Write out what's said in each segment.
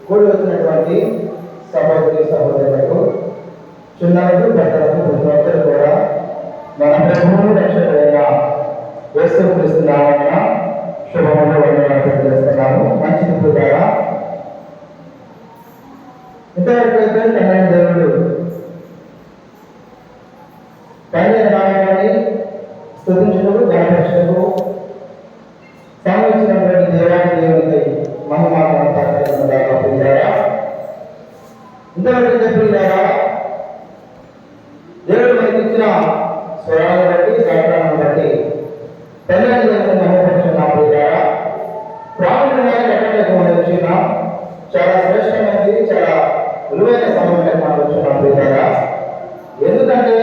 కూడి వచ్చినటువంటి సహోదరి సహోదరులకు చిన్నలకు పెద్దలకు ప్రతి ఒక్కరు కూడా మన ప్రభువును రక్షకుడైన యేసుక్రీస్తు నామమున శుభములు వందనాలు తెలియజేస్తున్నాము. మంచిది కూడా ఇంతవరకైతే కన్నయ్య దేవుడు కన్నయ్య నామాన్ని స్తుతించుటకు గణపరచుటకు సంబంధించినటువంటి దేవాది దేవునికి మహిమానంతా ప్రియారా. ఇంతవరకు ప్రియారా దేవుడు మనకి ఇచ్చిన స్వరాలను బట్టి శాస్త్రాలను బట్టి కన్నయ్య దేవుని మహిమపరుచున్న ప్రియారా. ప్రాముఖ్యంగా ఎక్కడికి మనం వచ్చిన చాలా శ్రేష్టమైనది, చాలా విలువైన సమయంలో మనం వచ్చిన ప్రియారా. ఎందుకంటే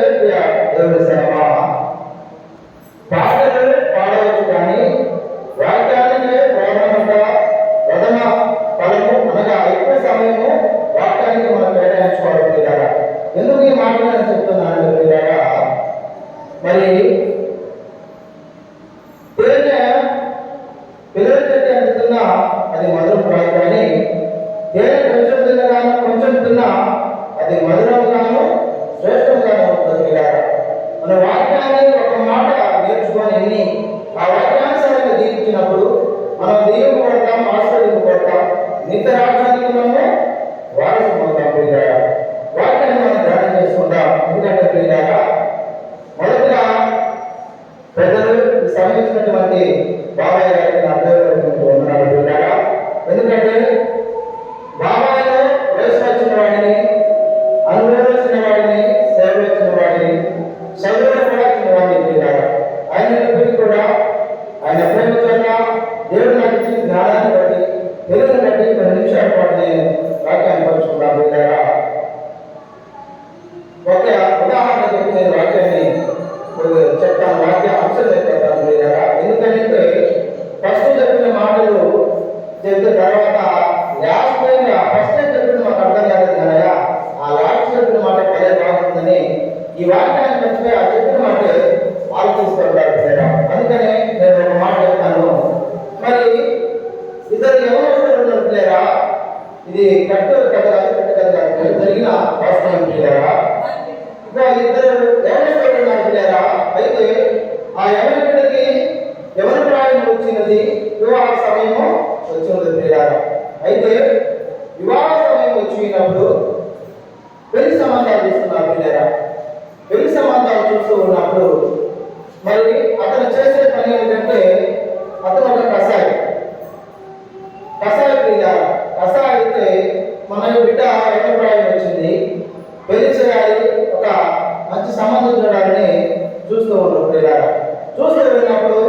దేవుడి సేవ పాటలు పాడవచ్చు కానీ వాక్యానికి ప్రధానంగా ప్రథమ ఫలము అనగా ఎక్కువ సమయము వాక్యానికి మనం కేటాయించుకోవాలి ప్రియారా. ఎందుకు ఈ మాటలు నేను చెప్తున్నాను ప్రియారా, మరి తేనె పిల్లలు తట్టి అందుతున్నా అది మధురం కాదు, కానీ తేనె కొంచెం తిన్నగాను కొంచెం తిన్నా అది మధురంగాను శ్రేష్టంగాను ఉంటుంది ప్రియారా. మన వాక్యాన్ని ఒక మాట నేర్చుకొని విని ఆ వాక్యానుసారంగా జీవించినప్పుడు మనం దీవింపబడతాం, ఆశీర్వదింపబడతాం, నిత్య రాజ్యానికి మనము వారసులు అవుతాం ప్రియారా. వాక్యాన్ని మనం ధ్యానం చేసుకుంటాం. ఎందుకంటే ప్రియారా, మొదటగా పెద్దలు సంబంధించినటువంటి బాబాయ్ గారికి నా అభ్యర్థులు వందనాలు ప్రియారా. ఎందుకంటే బాబాయ్లో వయసు వచ్చిన వాడిని, అనుభవం వచ్చిన వాడిని, సేవ వచ్చిన వాడిని, చదువులో కూడా వచ్చిన వాడిని ప్రియారా. ఆయన కూడా ఆయన ప్రేమ చేత దేవుడు నాకు ఇచ్చిన జ్ఞానాన్ని బట్టి తెలుగుని బట్టి 10 నిమిషాల పాటు నేను వాక్యాన్ని పంచుకుంటాను ప్రియారా. ఒక ఉదాహరణ చెప్పి నేను వాక్యాన్ని చెప్తాను, వాక్య అంశం చెప్తాను ప్రియారా. ఎందుకంటే ఫస్ట్ చెప్పిన మాటలు చెప్పిన తర్వాత ఇది కట్టు కథ కాదు, కట్టు కథ కాదు, జరిగిన వాస్తవం పిల్లరా. ఇంకా ఇద్దరు యవనస్తులు ఉన్నారు పిల్లరా. అయితే ఆ యవన బిడ్డకి యవన ప్రాయం వచ్చినది, వివాహ సమయము వచ్చినది పిల్లరా. అయితే వివాహ సమయం వచ్చినప్పుడు పెళ్లి సంబంధాలు చూస్తున్నారు పిల్లరా. పెళ్లి సంబంధాలు చూస్తూ ఉన్నప్పుడు మరి అతను చేసే పని ఏంటంటే, అతను ఒక కసాయి పిల్లరా. కసాయి అయితే మన బిడ్డ యవనప్రాయం వచ్చింది, పెళ్లి చేయాలి, ఒక మంచి సంబంధం చూడాలని చూస్తూ ఉన్నాడు పిల్లరా. చూస్తూ వెళ్ళినప్పుడు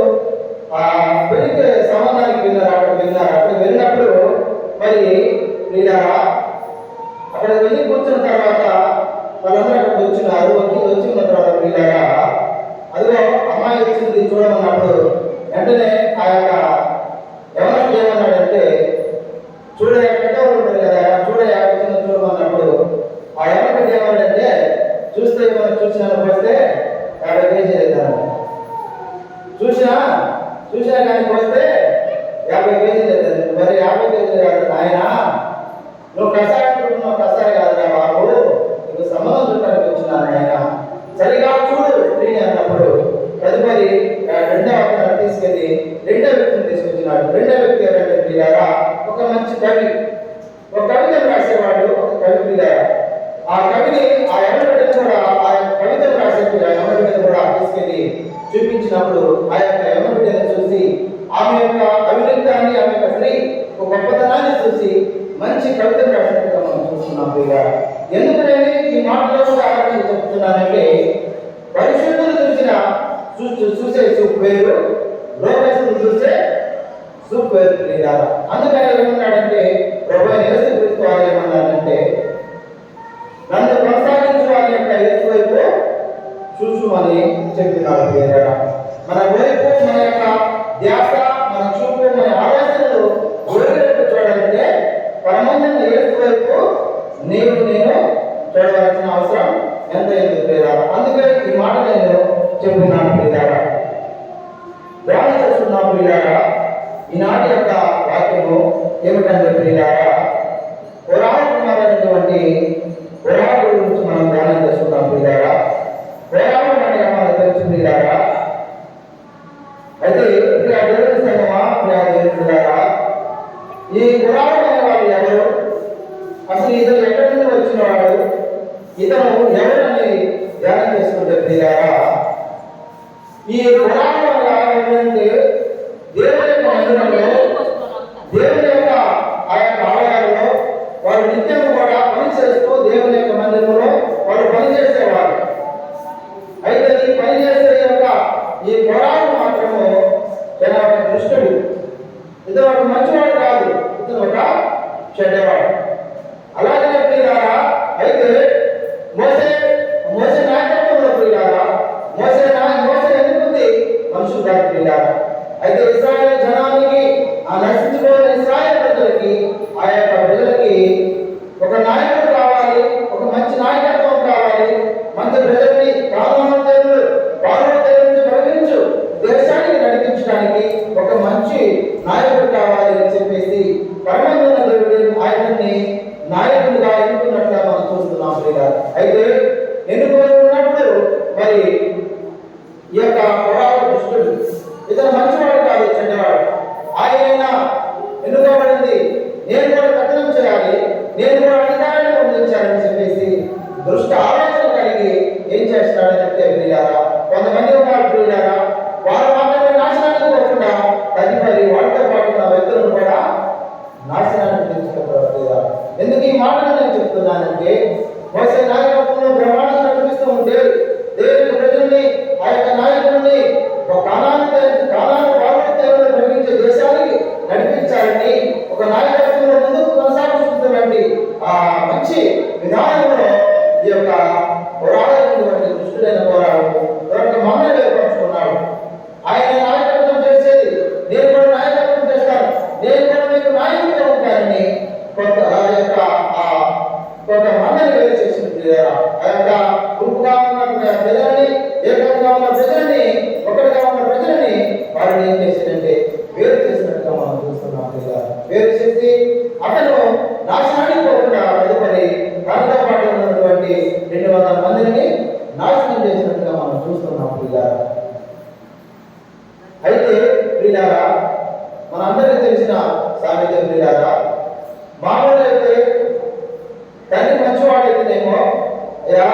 ఆ పెళ్లికి సంబంధానికి వెళ్ళారు. అక్కడ వెళ్ళినప్పుడు మరి పిల్లరా అక్కడ వెళ్ళి కూర్చున్న తర్వాత వాళ్ళందరూ అక్కడికి వచ్చినారు. వచ్చిన తర్వాత పిల్లరా అదిగో అమ్మాయి వచ్చింది చూడమన్నప్పుడు వెంటనే ఆ యొక్క యవనస్తుడు ఏమన్నాడంటే, చూడయా పెద్దవాళ్ళు ఉంటారు కదా, చూడయా వచ్చిన చూడమన్నప్పుడు ఆ యవనస్తుడు ఏమన్నాడంటే, చూస్తే మనం చూసినాను పోస్తే 50 కేజీలు అవుతాను, చూసినా కానీ పోస్తే 50 కేజీలు అవుతాను. మరి 50 కేజీలు కాదు ఆయన, నువ్వు కషాయం అనుకుంటున్నావు, కషాయం కాదురా బాబు, నీకు సంబంధం చూడటానికి వచ్చినాను ఆయన, సరిగా చూడు స్త్రీని అన్నప్పుడు తదుపరి రెండవ అతను తీసుకెళ్ళి రెండో వ్యక్తిని తీసుకొచ్చినాడు. రెండో వ్యక్తి ఎవరంటే పిల్లారా, ఒక మంచి కవి, ఒక కవితను రాసేవాడు, ఒక కవి పిల్లారా. ఆ కవిని ఆ యవనబిడ్డను కూడా ఆ కవితను రాసే యవనబిడ్డను కూడా తీసుకెళ్ళి చూపించినప్పుడు ఆ యొక్క యవనబిడ్డను చూసి ఆమె యొక్క కవిత్వాన్ని, ఆమె యొక్క స్త్రీ ఒక గొప్పతనాన్ని చూసి మంచి కవితను రాసినట్టుగా మనం చూస్తున్నాం పిల్లారా. ఎందుకు నేను ఈ మాటలో ఆలోచన చెప్తున్నానంటే, పరిశుద్ధులు చూసే చూపు వేరు, లోకస్తులు చూసే చూపు వేరు పిల్లారా. అందుకని ఏమన్నాడంటే, ప్రభువైన యేసుక్రీస్తు వారు ఏమన్నాడంటే, నన్ను కొనసాగించు వారి యొక్క యేసు వైపు చూసుమని చెప్పినాడు పిల్లారా. మన వైపు, మన యొక్క ధ్యాస, మన చూపు, మన ఆలోచనలు ఎవరి చూడాలంటే పరమందున్న యేసు వైపు నేను చూడవలసిన అవసరం ఎంత ఎందుకు పిల్లారా. అందుకే ఈ మాట నేను చెప్తున్నాను పిల్లారా. ధ్యానం చేస్తున్నాం పిల్లారా. ఈనాటి యొక్క వాక్యము ఏమిటంటే పిల్లారా, పురాణ కుమారైనటువంటి పురాణ గురించి మనం ధ్యానం చేస్తున్నాం పిల్లారా. పురాణం అనగా మనకు తెలుసు పిల్లారా. అయితే దేవుని సంగమా దేవుని పిల్లారా, ఈ పురాణం అనే వాళ్ళు ఎవరు, అసలు ఇతను ఎక్కడి నుండి వచ్చిన వాడు, ఇతను ఎవరని ధ్యానం చేసుకుంటే పిల్లారా, ఈ పురాణం వల్ల ఏంటంటే దేవుని యొక్క మందిరంలో, దేవుని యొక్క ఆ యొక్క ఆలయాల్లో వారు నిత్యం కూడా పని చేస్తూ దేవుని యొక్క మందిరంలో వారు పనిచేసేవారు. అయితే ఈ పని చేసే యొక్క ఈ పురాణం మాత్రము చాలా ఒక దుష్టుడు, ఇతను ఒక మంచివాడు కాదు, ఇతను ఒక చెడ్డవాడు. అలాగే పిల్లారా, అయితే మోసే నాయకత్వంలో పిల్లారా, మోసే ఎందుకుంది మనుషులు కాదు పిల్లారా. అయితే ఇశ్రాయేలు జనానికి, ఆ నశించుకోని ఇశ్రాయేలు ప్రజలకి, ఆ యొక్క ప్రజలకి ఒక నాయకుడు కావాలి, ఒక మంచి నాయకత్వం కావాలి, మంచి ప్రజల్ని కానూను దేవుడు నుంచి ప్రకటించు దేశానికి నడిపించడానికి ఒక మంచి నాయకుడు కావాలి అని చెప్పేసి పరమందున్న దేవుడు ఆయనని నాయకుడిగా ఎన్నుకున్నట్లుగా మనం చూస్తున్నాం పిల్లారా. అయితే ఎన్నుకొని ఉన్నప్పుడు మరి ఈ యొక్క పురాణ దుష్టుడు, ఇతను మంచివాడు కాదు, చెడ్డవాడు. ఆయన ఎన్నుకోబడింది, నేను కూడా కథనం చేయాలి, నేను కూడా అధికారాన్ని పొందించాలని చెప్పేసి దృష్టి ఆలోచన కలిగి ఏం చేస్తాడంటే పిల్లారా, కొంతమంది ఉన్నారు పిల్లారా, వారు మాత్రమే నాశనానికి పోకుండా తదుపరి వాటితో పాటు ఉన్న వ్యక్తులను కూడా నాశనానికి తెచ్చుకుంటారు. ఎందుకు ఈ మాటలు నేను చెప్తున్నానంటే, మోసే నాయకత్వంలో బ్రహ్మాండం నడిపిస్తూ ఉంటే దేవుని ప్రజల్ని, ఆ యొక్క నాయకుల్ని ఒక కానాను దేవుడు ప్రకటించే దేశానికి నడిపించాలని ఒక నాయకత్వంలో ముందుకు కొనసాగిస్తున్నటువంటి ఆ మంచి విధానంలో ఈ యొక్క పోరాడైనటువంటి దుష్టుడైన పోరాడు మమ్మల్ని ఏర్పరచుకున్నాడు. ఆయన నాయకత్వం చేసేది, నేను కూడా నాయకత్వం చేస్తాను, నేను కూడా మీకు నాయకుడిగా ఉంటానని కొంత మందిని వేరు చేసిన ఆ యొక్క గుంపుగా ఉన్న ప్రజలని, ఏకంగా ఉన్న ప్రజలని, ఒకటిగా ఉన్న ప్రజలని వారిని ఏం చేసిందంటే వేరు చేసినట్టుగా మనం చూస్తున్నాం. వేరు చేసి అతను నాశనం ప్రియులారా. అయితే ప్రియులారా, మనందరికీ తెలిసిన సామెత ప్రియులారా, మామూలుగా అయితే తండ్రి మంచివాడైతేనేమో అయ్యా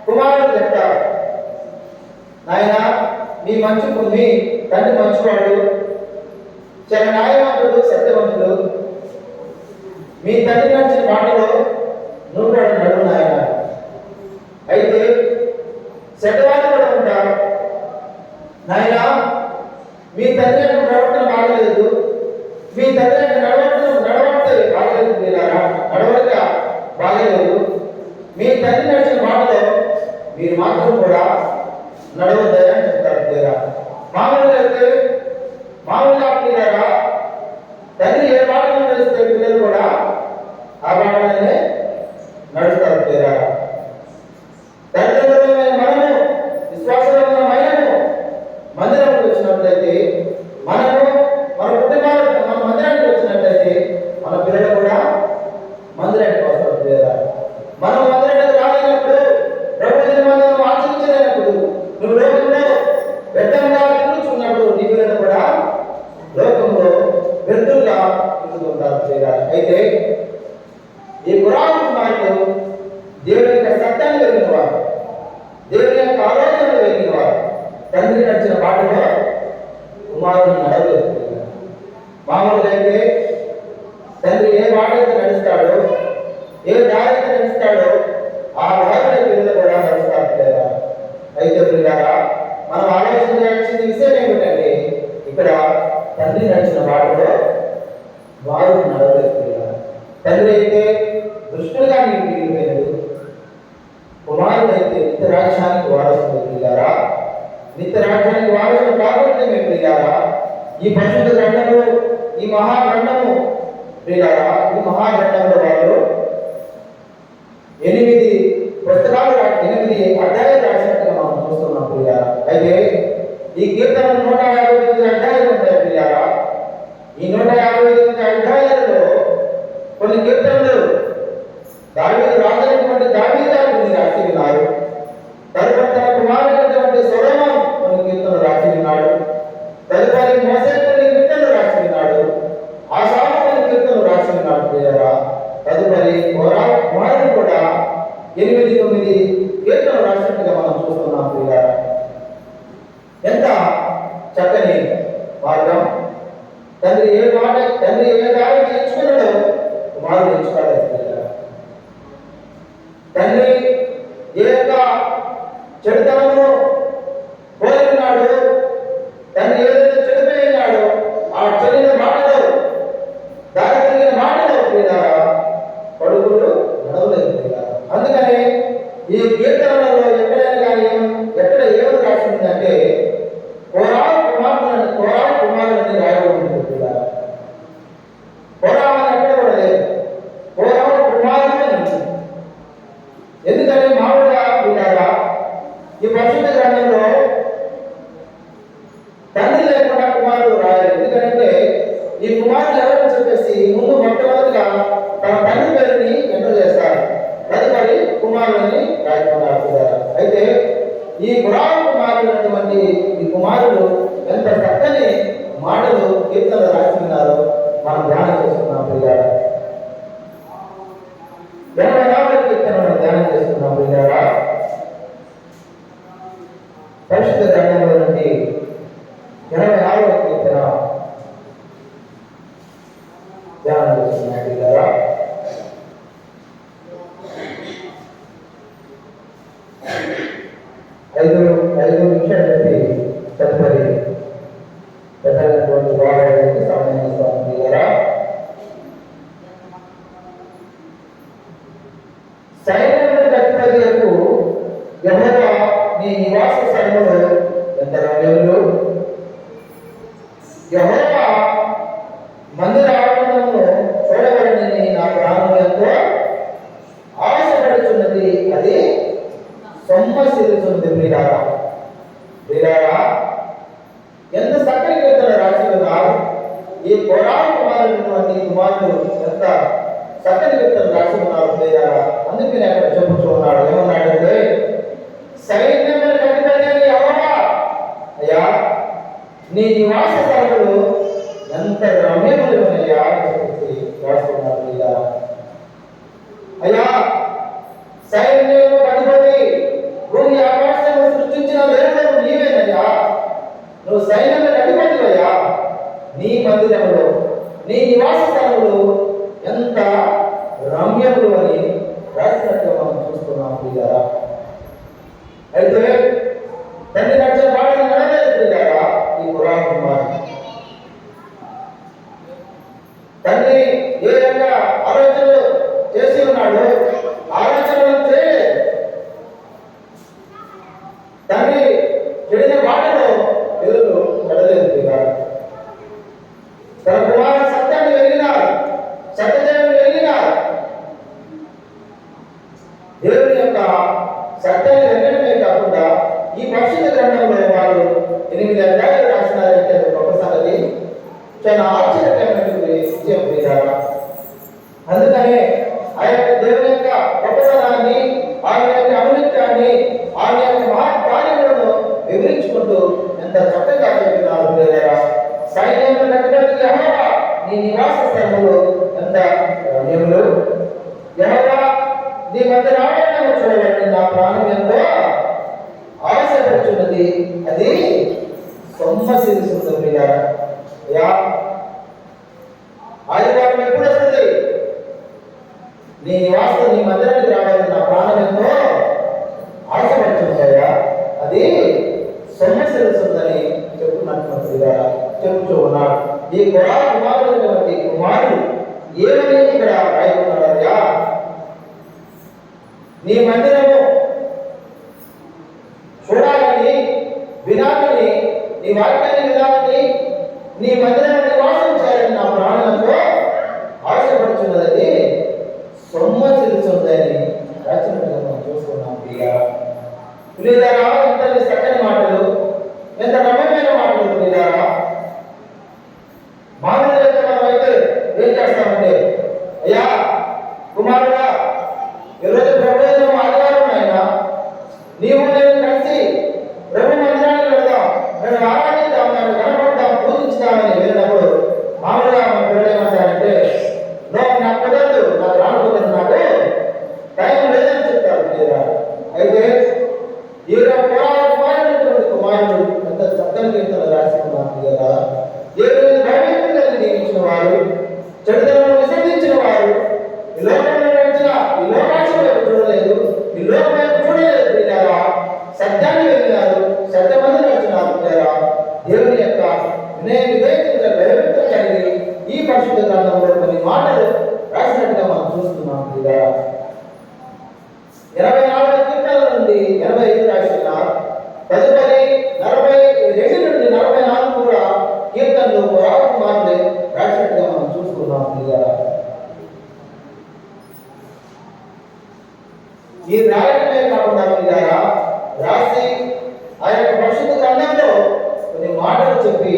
కుమారుడు చెప్తారు, నాయన మీ తండ్రి మంచివాడు, చాలా న్యాయవంతుడు, సత్యవంతుడు, మీ తండ్రి నడిచిన మాటలో నువ్వు కూడా నడువు నాయన. అయితే చెడ్డవాళ్ళు కూడా ఉంటారు, నాయన మీ తండ్రి అంటే ప్రవర్తన బాగలేదు, మీ తండ్రి అంటే నడవడితే బాగలేదు, మీరారా నడవడిక బాగలేదు, మీ తండ్రి నడిచిన మాటలో మీరు మాత్రం కూడా నడవద్దని అని చెప్తారు ప్రియులారా. మామూలుగా ప్రియులారా, తండ్రి ఏ మాటలు నడిస్తే పిల్లలు కూడా ఆ మాటలనే నడుస్తారు ప్రియులారా. తల్లిదండ్రులమైన మనము, విశ్వాసంలో మనము మందిరానికి వచ్చినట్లయితే, మనము మన కుటుంబాలకు మన మందిరానికి వచ్చినట్లయితే మన పిల్లలు కూడా మందిరానికి వస్తారు ప్రియులారా. మనం మందిరానికి రాలేనప్పుడు, ప్రభుత్వ మనం ఆచరించలేనప్పుడు, నువ్వు లోకంలో వ్యర్థంగా తిరుగుతున్నప్పుడు నీ పిల్లలు కూడా లోకంలో వ్యర్థులుగా తిరుగుతుంటారు ప్రియులారా. అయితే ఈ పురాణ కుమారులు దేవుని యొక్క సత్యాన్ని కలిగిన వారు, దేవుని యొక్క ఆలోచనలు కలిగిన వారు, తండ్రి నడిచిన బాటలో కుమారుడు నడవలేదు. మామూలుగా అయితే తండ్రి ఏ బాట అయితే నడుస్తాడో, ఏ దారి అయితే నడుస్తాడో ఆ దారిలో పిల్లలు కూడా నడుస్తారు లేదా. అయితే పిల్లగా మనం ఆలోచించాల్సిన విషయం ఏమిటంటే, ఇక్కడ తండ్రి నడిచిన బాటలో వారు నడవలేదు. తండ్రి అయితే దుష్టులుగా నీకు మిగిలిపోయాడు, కుమారుడు అయితే నిత్య రాజ్యానికి వారసుడు ప్రియులారా. నిత్య రాజ్యానికి వారసుడు కాబట్టి మేము ప్రియులారా, ఈ పరిశుద్ధ గ్రంథము, ఈ మహాగ్రంథము ప్రియులారా, ఈ మహాగ్రంథంలో వాళ్ళు 8 పుస్తకాలు 8 అధ్యాయాలు రాసినట్టుగా మనం చూస్తున్నాం ప్రియులారా. అయితే ఈ కీర్తన 159 అధ్యాయాలు ఉంటాయి ప్రియులారా. ఈ 159 అధ్యాయాలలో కొన్ని కీర్తనలు దావీదు రాజైనటువంటి దావీదు గారు రాసి ఉన్నారు. తదుపరి తన కుమారుడైనటువంటి సొలొమోను కొన్ని కీర్తనలు రాసి ఉన్నాడు. తదుపరి మోషే కొన్ని కీర్తనలు రాసి ఉన్నాడు. ఆసాము కొన్ని కీర్తనలు రాసి ఉన్నాడు ప్రియులారా. తదుపరి కుమారుడు కూడా 8-9 కీర్తనలు రాసినట్టుగా మనం చూస్తున్నాం ప్రియులారా. ఎంత చక్కని మార్గం! తండ్రి ఏ దారిని ఎంచుకున్నాడో కుమారుడు ఎంచుకోలేదు. తండ్రి ఏ యొక్క చెడుతనము కోరినాడు, తండ్రి ఏదైతే చెడిపోయినాడో ఆ చెడిన మాటలో, దారి తిరిగిన మాటలో ప్రియులారా కొడుకులు నడవలేదు ప్రియులారా. అందుకని ఈ కీర్తనలలో ఎక్కడైనా కానీ ఎక్కడ ఏమని రాసి ఉందంటే కోరాలు కుమారులని రాయబడి ఉంటుంది ప్రియులారా. కోరాలని ఎక్కడ కూడా లేదు, కోరాలు కుమారులే నుంచి. ఎందుకని మామూలుగా ప్రియులారా ఈ పరిశుద్ధ గ్రంథంలో తండ్రి లేకుండా కుమారుడు రాయలేదు. ఎందుకంటే ఈ కుమారుడు ఎవరని చెప్పేసి ముందు మొట్టమొదటిగా తన తండ్రి పేరుని ఎంటర్ చేస్తారు, తదుపరి కుమారులని రాయకున్నారు. అయితే ఈ కుమారుడు ఈ కుమారుడు ఎంత చక్కని మాటలు కీర్తనలు రాసి ఉన్నారో మనం ధ్యానం చేస్తున్నాం ప్రియులారా. 84వ కీర్తనను ధ్యానం చేస్తున్నాం ప్రియులారా. పరిశుద్ధ గ్రంథంలో నుండి 84వ కీర్తన ధ్యానం చేస్తున్నాం ప్రియులారా. ఐదు నిమిషాలకి తదుపరి పెద్దలైనటువంటి వాడడానికి సమయం ఇస్తాం ప్రియులారా. సైన్యములకు అధిపతులకు యెహోవా నీ నివాస స్థలములో ఎంత రమ్యములు, యెహోవా మందిర ఆవరణమును చూడవలనని నా ప్రాణం ఎంతో ఆశపడుచున్నది, అది సొమ్మసిల్లుతుంది ప్రియులారా. ఎంత చక్కని కీర్తన రాసి ఉన్నారు. ఈ కోరాలు కుమారుడు ఎంత చక్కని కీర్తన రాసి ఉన్నారు ప్రియులారా. అందుకే నేను అక్కడ చెప్పుతూ ఉన్నాడు, ఏమన్నాడంటే సైన్యములకు అధిపతి యెహోవా నీ నివాస స్థలములు ఎంత రమ్యములయ్యా రాస్తున్నారు. అయ్యా సైన్యము అధిపతి భూమి ఆకాశము సృష్టించిన దేవుడు నీవేనయ్యా. నువ్వు సైన్యములకు అధిపతివయ్యా. నీ మందిరములో నీ నివాస స్థలములు ఎంత రమ్యములు అని రాసినట్టుగా మనం చూస్తున్నాం ప్రియారా. అయితే తండ్రి నడిచే పాటలు నడలేదు ప్రియారా. ఈ పురాణ కుమారుడు తండ్రి ఏ రకంగా ఆలోచనలు చేసి ఉన్నాడు, ఆలోచనలు చేయలేదు. తండ్రి చెడిన బాటలో పిల్లలు నడలేదు ప్రియారా. తన కుమారుడు సత్యాన్ని వెలిగినారు, సత్యదేవుని వెలిగినారు. దేవుని యొక్క సత్యాన్ని వెంటనే కాకుండా ఈ పరిశుద్ధ గ్రంథంలో వారు 8 అధ్యాయాలు రాసినారంటే గొప్ప సంగతి. చాలా ఆశ్చర్యకరమైన విషయం ప్రియారా. అందుకనే ఆ యొక్క దేవుని యొక్క గొప్పతనాన్ని, ఆయన యొక్క ఔన్నత్యాన్ని, ఆయన యొక్క మహాకార్యములను వివరించుకుంటూ ఎంత చక్కగా చెప్పినారు ప్రియారా. సైన్యములకు అధిపతి యెహోవా నీ నివాస స్థలములు ఎంత రమ్యములు. యెహోవా నీ మధ్య రావణను చూడబట్టి నా ప్రాణం ఎంతో ఆశపడుచున్నది, అది సొమ్మసిల్లుతుంది ప్రియారా. ఆదివారం ఎప్పుడు వస్తుంది? నీ నివాసం నీ మందిరానికి రావాలని నా ప్రాణం ఎంతో ఆశపడుచున్నదయ్యా, అది సొమ్మసిల్లుతుందని చెప్పుకున్నట్టు ప్రియారా చెప్పుతూ ఉన్నాడు. ఈ కుమారుడైనటువంటి కుమారుడు ఏమని ఇక్కడ రాయకున్నాడయ్యా? నీ మందిరము చూడాలని, వినాలని, నీ వాక్యాన్ని వినాలని, నీ మందిరంలో నివాసం చేయాలని నా ప్రాణంతో ఆశపడుతున్నది, సొమ్మసిల్లుతుందని రాసినట్టుగా మనం చూస్తున్నాం ప్రియులారా. ఎంత చక్కని మాటలు, ఎంత నమ్మకమైన మాటలు ప్రియులారా. మానవులైతే మనం అయితే ఏం చేస్తామంటే, అయ్యా కుమారుడా ఈరోజు ప్రభుత్వం ఆదివారం అయినా నీవు నేను కలిసి ప్రభు మందిరానికి వెళ్దాం, మేము ఆరాధిద్దాం, మేము కనపడతాం, పూజించుదామని వెళ్ళినప్పుడు మామూలుగా మన పిల్లలు ఏమంటారంటే, నాకు కుదరదు, నాకు రానుకుదరదు, నాకు టైం లేదని చెప్తారు లేదా. అయితే ఈ కుమారుడు కుమారుడు ఎంత చక్కని కీర్తన రాసుకున్నాను కదా. దేవుని భయభక్తులు కలిగి నియమించిన వారు, చెడుదలను విసర్జించిన వారు, ఈ లోకంలో నడిచిన ఈ లోకాశం వైపు చూడలేదు, ఈ లోకం వైపు చూడలేదు ప్రియారా. సత్యాన్ని వెళ్ళినారు, సత్యమంది నడిచినారు ప్రియారా. దేవుని యొక్క వినయ విధేయతల భయభక్తులు కలిగి ఈ పరిశుద్ధ గ్రంథంలో కొన్ని మాటలు రాసినట్టుగా మనం చూస్తున్నాం ప్రియారా. 84 కీర్తనల నుండి 85 రాసిన తదుపరి 42 నుండి 44 కూడా కీర్తనలు పురాణ కుమారులే రాసినట్టుగా మనం చూస్తున్నాం ప్రియారా. ఈ రాయటమే కాకుండా ప్రియారా రాసి ఆ యొక్క పరిశుద్ధ గ్రంథంలో కొన్ని మాటలు చెప్పి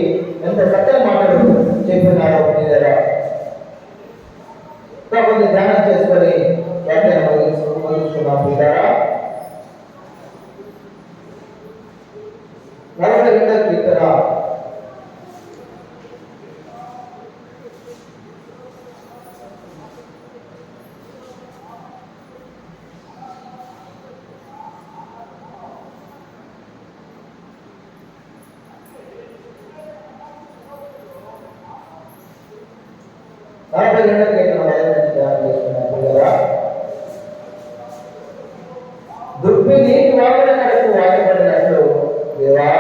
ఎంత చక్కని మాటలు చెప్పినారో ప్రియారా. కొన్ని ధ్యానం చేసుకొని వ్యాఖ్యానం ముగించుకున్నాం ప్రియారా. 42వ కీర్తన దుప్పి నీటి వాగుల కడకు వాయబడినట్లు దేవా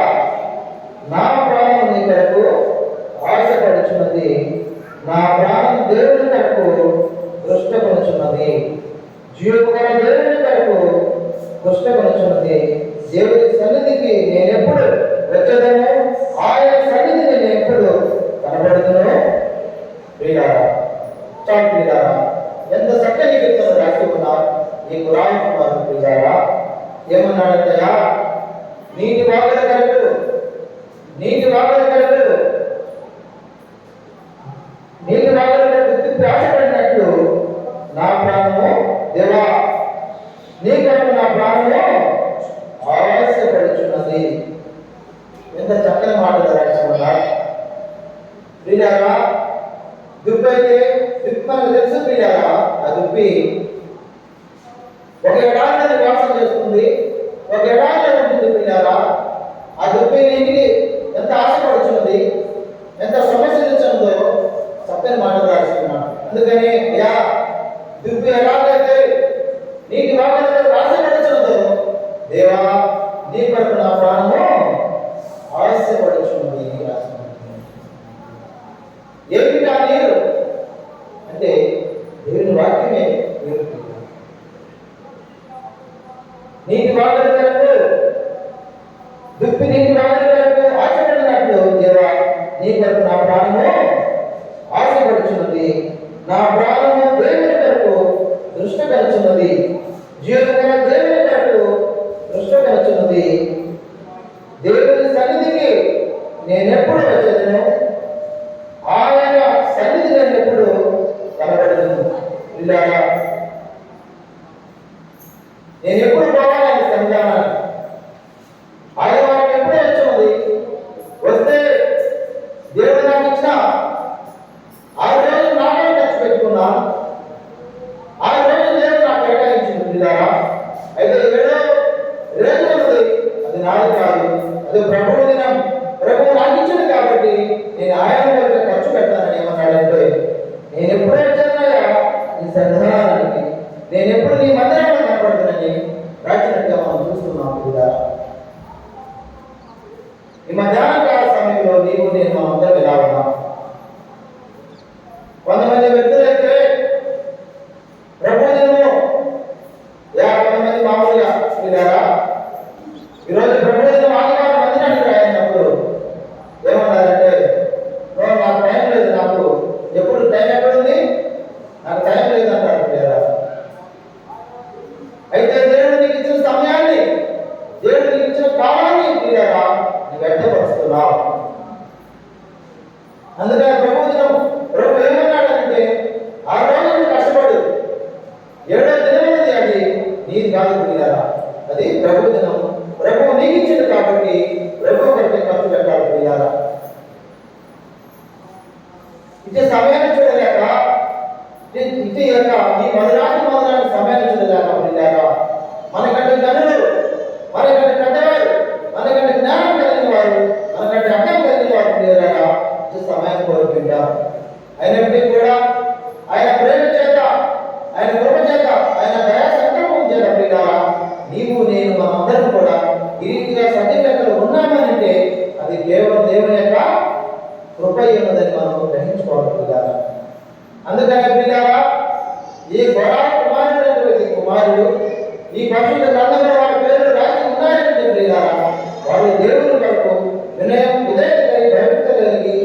నా ప్రాణం నీ కడకు ఆశపడుచున్నది, నా ప్రాణం దేవుని కడకు దృష్టపడుచున్నది, జీవగల దేవుని కడకు దృష్టపడుచున్నది. దేవుని సన్నిధికి నేనెప్పుడు వచ్చేదను, ఆయన సన్నిధిని నేను ఎప్పుడు కనబడుతును ప్రియారా. చాలు ప్రియారా, ఎంత చక్కని కీర్తన రాసి ఉన్నారు ఈ పురాణ కుమారుడు ప్రియారా. ఏమన్నాడంటయా? నీటి వాగుల కరకు, నీటి వాగుల కరకు, నీటి వాగుల కరకు ఆశపడినట్లు నా ప్రాణము దేవా నీ కొరకు నా ప్రాణము ఆశపడుచున్నది. ఎంత చక్కని మాటలు రాసుకున్నా పిల్లారా ఆ దుప్పి ఒక ఎడారిలో నివాసం చేస్తుంది, ఒక ఎడారిలో ఉంటుంది పిల్లారా. ఆ దుప్పి నీటికి ఎంత ఆశపడుచున్నది, ఎంత సమస్యలుందో చెప్పని మాటలు రాస్తున్నాడు. అందుకని అయ్యా దుప్పి ఎలాగైతే నీటి వాటిలో ఆశపడుచున్నదో దేవా నీ కొరకు నా ప్రాణము ఆశపడుచున్నది. ఏమిటా నీరు అంటే దేవుని వాక్యమే నీరు. నీటి వాటిల వరకు దుప్పి నీటి వాటిల వరకు ఆశపడినట్లు దేవా నీ కొరకు నా ప్రాణము ఆశపడుచున్నది. నా ప్రాణము దేవుని కొరకు దృష్టి కలుచున్నది, జీవన దేవుని కొరకు దృష్టి కలుచున్నది. దేవుని సన్నిధికి నేనెప్పుడు వచ్చేదను, ఆయన సన్నిధి నేను ఎప్పుడు కనబడను. ఇలాగా నేను ఎప్పుడు పోవాలి సన్నిధానాన్ని, ఆయన వారికి ఎప్పుడే వచ్చినది. వస్తే దేవుడు నాకు ఇచ్చిన 6 రోజులు నాకే ఖర్చు పెట్టుకున్నాను, 6 రోజులు దేవుడు నాకు కేటాయించింది పిల్లారా. అయితే 7వ రోజు ఉన్నది, అది నాది కాదు, అది ప్రభువు దినం, ప్రభువు నాకు ఇచ్చింది కాబట్టి నేను ఆయన వరకు ఖర్చు పెడతానని ఏమన్నాడంటే, నేను ఎప్పుడే వచ్చానయ్యా నీ సన్నిధానానికి, నేను ఎప్పుడు నీ మందిరంలో కనపడుతున్నానని రాసినట్టుగా మనం చూస్తున్నాం పిల్లారా. ఈ మధ్యాహ్న కాల సమయంలో నీవు నేను మనం అందరం ఎలా ఉన్నాం. కొంతమంది వ్యక్తులైతే ప్రభుత్వము కొంతమంది మామూలుగా పిల్లారా ఈరోజు ప్రభుత్వం ఆదివారం మందిరానికి రాయినప్పుడు ఏమన్నారంటే, నాకు టైం లేదు, నాకు ఎప్పుడు టైం ఎక్కడుంది, నాకు టైం లేదు అంటారు పిల్లారా. అయితే దేవుడు నీకు ఇచ్చిన సమయాన్ని, దేవుడు నీకు ఇచ్చిన కాలాన్ని పిల్లారా నీకు వ్యక్తపరుస్తున్నావు. అందుకని ప్రభు ఏమన్నాడంటే, 6 రోజులు కష్టపడు, 7వ దినం ఉన్నది, అది నీది కాదు పిల్లారా, అది ప్రభు దినం. ప్రభువు నీకు ఇచ్చింది కాబట్టి ప్రభు కంటే ఖర్చు పెట్టాలి పిల్లారా. ఇచ్చే సమయాన్ని చూడలేక, ఇచ్చే యొక్క ఈ మొదలాంటి సమయాన్ని చూడలేక పిల్లారా, మనకంటే గనులు, మనకంటే పెద్దవారు, మనకంటే జ్ఞానం కలిగిన వారు, మనకంటే అర్థం కలిగిన వారు పిల్లారా ఇచ్చే సమయాన్ని కోరుకుంటారు. అయినప్పటికీ కూడా ఆయన ప్రేమ చేత, ఆయన కృప చేత, ఆయన దయా సంకల్పం చేత పిల్లారా నీవు నేను మనందరం కూడా ఈ రీతిగా సత్యవేత్తలు ఉన్నామనంటే అది కేవలం దేవుని యొక్క కృప ఉన్నదని మనం గ్రహించుకోవాలి పిల్లారా. అందుకని పిల్లారా ఈ గొడవ కుమారుడు ఈ పరిశుద్ధ గ్రంథంలో వారి పేర్లు రాసి ఉన్నాయంటే పిల్లారా వాళ్ళు దేవుని కొరకు వినయం విధేయత కలిగి భయభక్తి కలిగి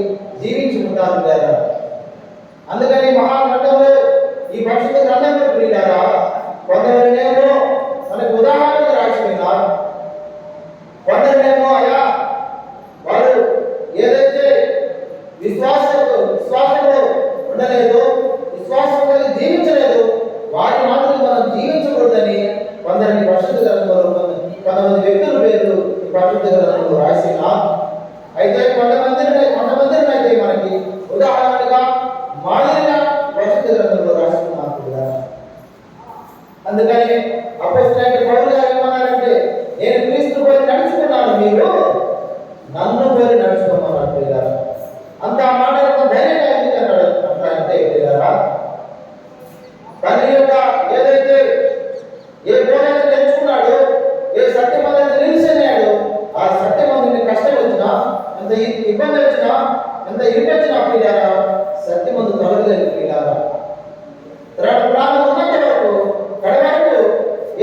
జీవించుకుంటారు పిల్లారా. అందుకని మహాగ్రంథంలో ఈ పరిశుద్ధ గ్రంథంలో పిల్లారా కొందరినేమో మనకు ఉదాహరణకు రాసిపోయినారు, కొందరినేమో అయ్యా వాళ్ళు ఏదైతే విశ్వాసంలో ఉండలేదు, విశ్వాసం కలిగి జీవించలేదు, వారి మాటలు మనం జీవించకూడదని కొందరిని పరిశుద్ధ గ్రంథంలో కొంతమంది వ్యక్తుల పేర్లు ఈ పరిశుద్ధ గ్రంథంలో రాసిన. అయితే కొంతమందిని అయితే మనకి ఉదాహరణగా మాదిరిగా పరిశుద్ధ గ్రంథంలో రాసుకున్నారు. అందుకని అపోస్తలుడైన పౌలు గారు ఏమన్నారంటే, నేను క్రీస్తు పోయి నడుచుకున్నాను, మీరు నన్ను పోయి నడుచుకోమన్నారు పిల్లారా. అంత ఆ మాటలతో ధైర్యంగా ఎందుకు అన్నాడు అంటే పిల్లారా, తన యొక్క ఏదైతే ఏ బోధన తెచ్చుకున్నాడో, ఏ సత్యమందిని నిలిచినాడు, ఆ సత్యమందిని కష్టం వచ్చినా, ఎంత ఇబ్బంది వచ్చినా, ఎంత ఇబ్బంది పిల్లారా సత్యమందు తొలగలేదు పిల్లారా. ప్రాణం ఉన్నంత వరకు కడ వరకు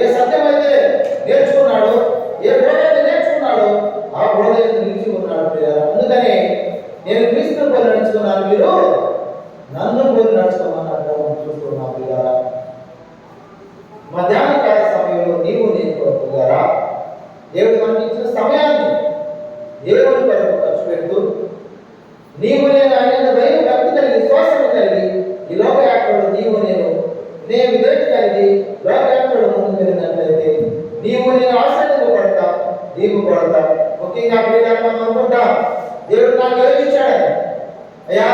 ఏ సత్యం అయితే నేర్చుకున్నాడో, ఏ బోధ అయితే నేర్చుకున్నాడో ఆ బోధ అయితే నిలిచి ఉన్నాడు పిల్లారా. అందుకని నేను క్రీస్తుని పోలి నడుచుకున్నాను, మీరు నన్ను పోలి నడుచుకోమన్నట్టు చూస్తున్నాను పిల్లారా. మధ్యాహ్న కాల సమయంలో నీవు నేను పిల్లారా దేవుడు మనకి ఇచ్చిన సమయాన్ని దేవుని కొరకు ఖర్చు పెడుతూ నీవు నేను ఆయన భయం భక్తి కలిగి విశ్వాసం కలిగి ఈ లోకయాత్రలో నీవు నేను విధేయత కలిగి లోకయాత్రలో ముందు వెళ్ళినట్లయితే నీవు నేను ఆశ్రయింపబడతా, దీపబడతా. ముఖ్యంగా పిల్లలు మనం అనుకుంటాం దేవుడు నాకు ఏమి ఇచ్చాడని. అయ్యా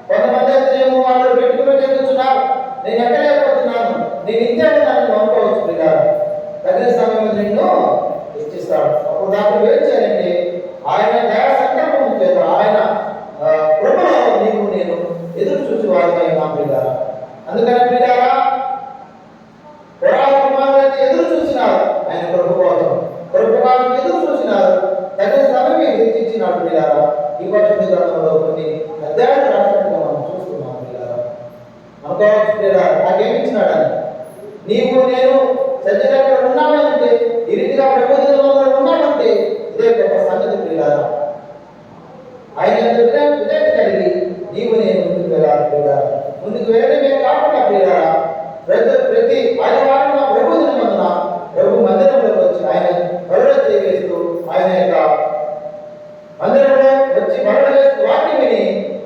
కొంతమంది అయితే వాళ్ళు పెట్టుకుని తెచ్చున్నారు, నేను ఎక్కలేకపోతున్నాను, నేను ఇంతే ఉన్నాను అనుకోవచ్చు పిల్లలు. తగిన సమయంలో నిన్ను ఇచ్చిస్తాడు. అప్పుడు దాకా ఏం చేయాలంటే ఆయన దయా సంకల్పం చేత ఆయన కృపలో నీకు నేను ఎదురు చూసి వారిపై నా పిల్లారా. అందుకని పిల్లారా, కుమారులైతే ఎదురు చూసినారు ఆయన కృప కోసం, కృపకాలం ఎదురు చూసినారు, తగిన సమయం హెచ్చించినాడు పిల్లారా. ఈ పరిశుద్ధ గ్రంథంలో కొన్ని అధ్యాయాలు రాసినట్టుగా మనం చూస్తున్నాం పిల్లారా. అనుకోవచ్చు పిల్లారా, నాకేమి ఇచ్చినాడని. నీవు నేను సజ్జనంగా ఉన్నామంటే, ఈ రీతిగా ప్రభుత్వంలో ఉన్నామంటే ఇదే గొప్ప సంగతి పిల్లారా. ఆయన విధేయత కలిగి నీవు నేను ముందుకు వెళ్ళాలి పిల్లారా. ముందుకు వెళ్ళడమే కాకుండా పిల్లారా, ప్రతి ఆదివారం నా ప్రభు దినమందున ప్రభు మందిరంలోకి వచ్చి ఆయన బరుడ చేస్తూ ఆయన యొక్క మందిరంలో వచ్చి బరుడ చేస్తూ వాటిని విని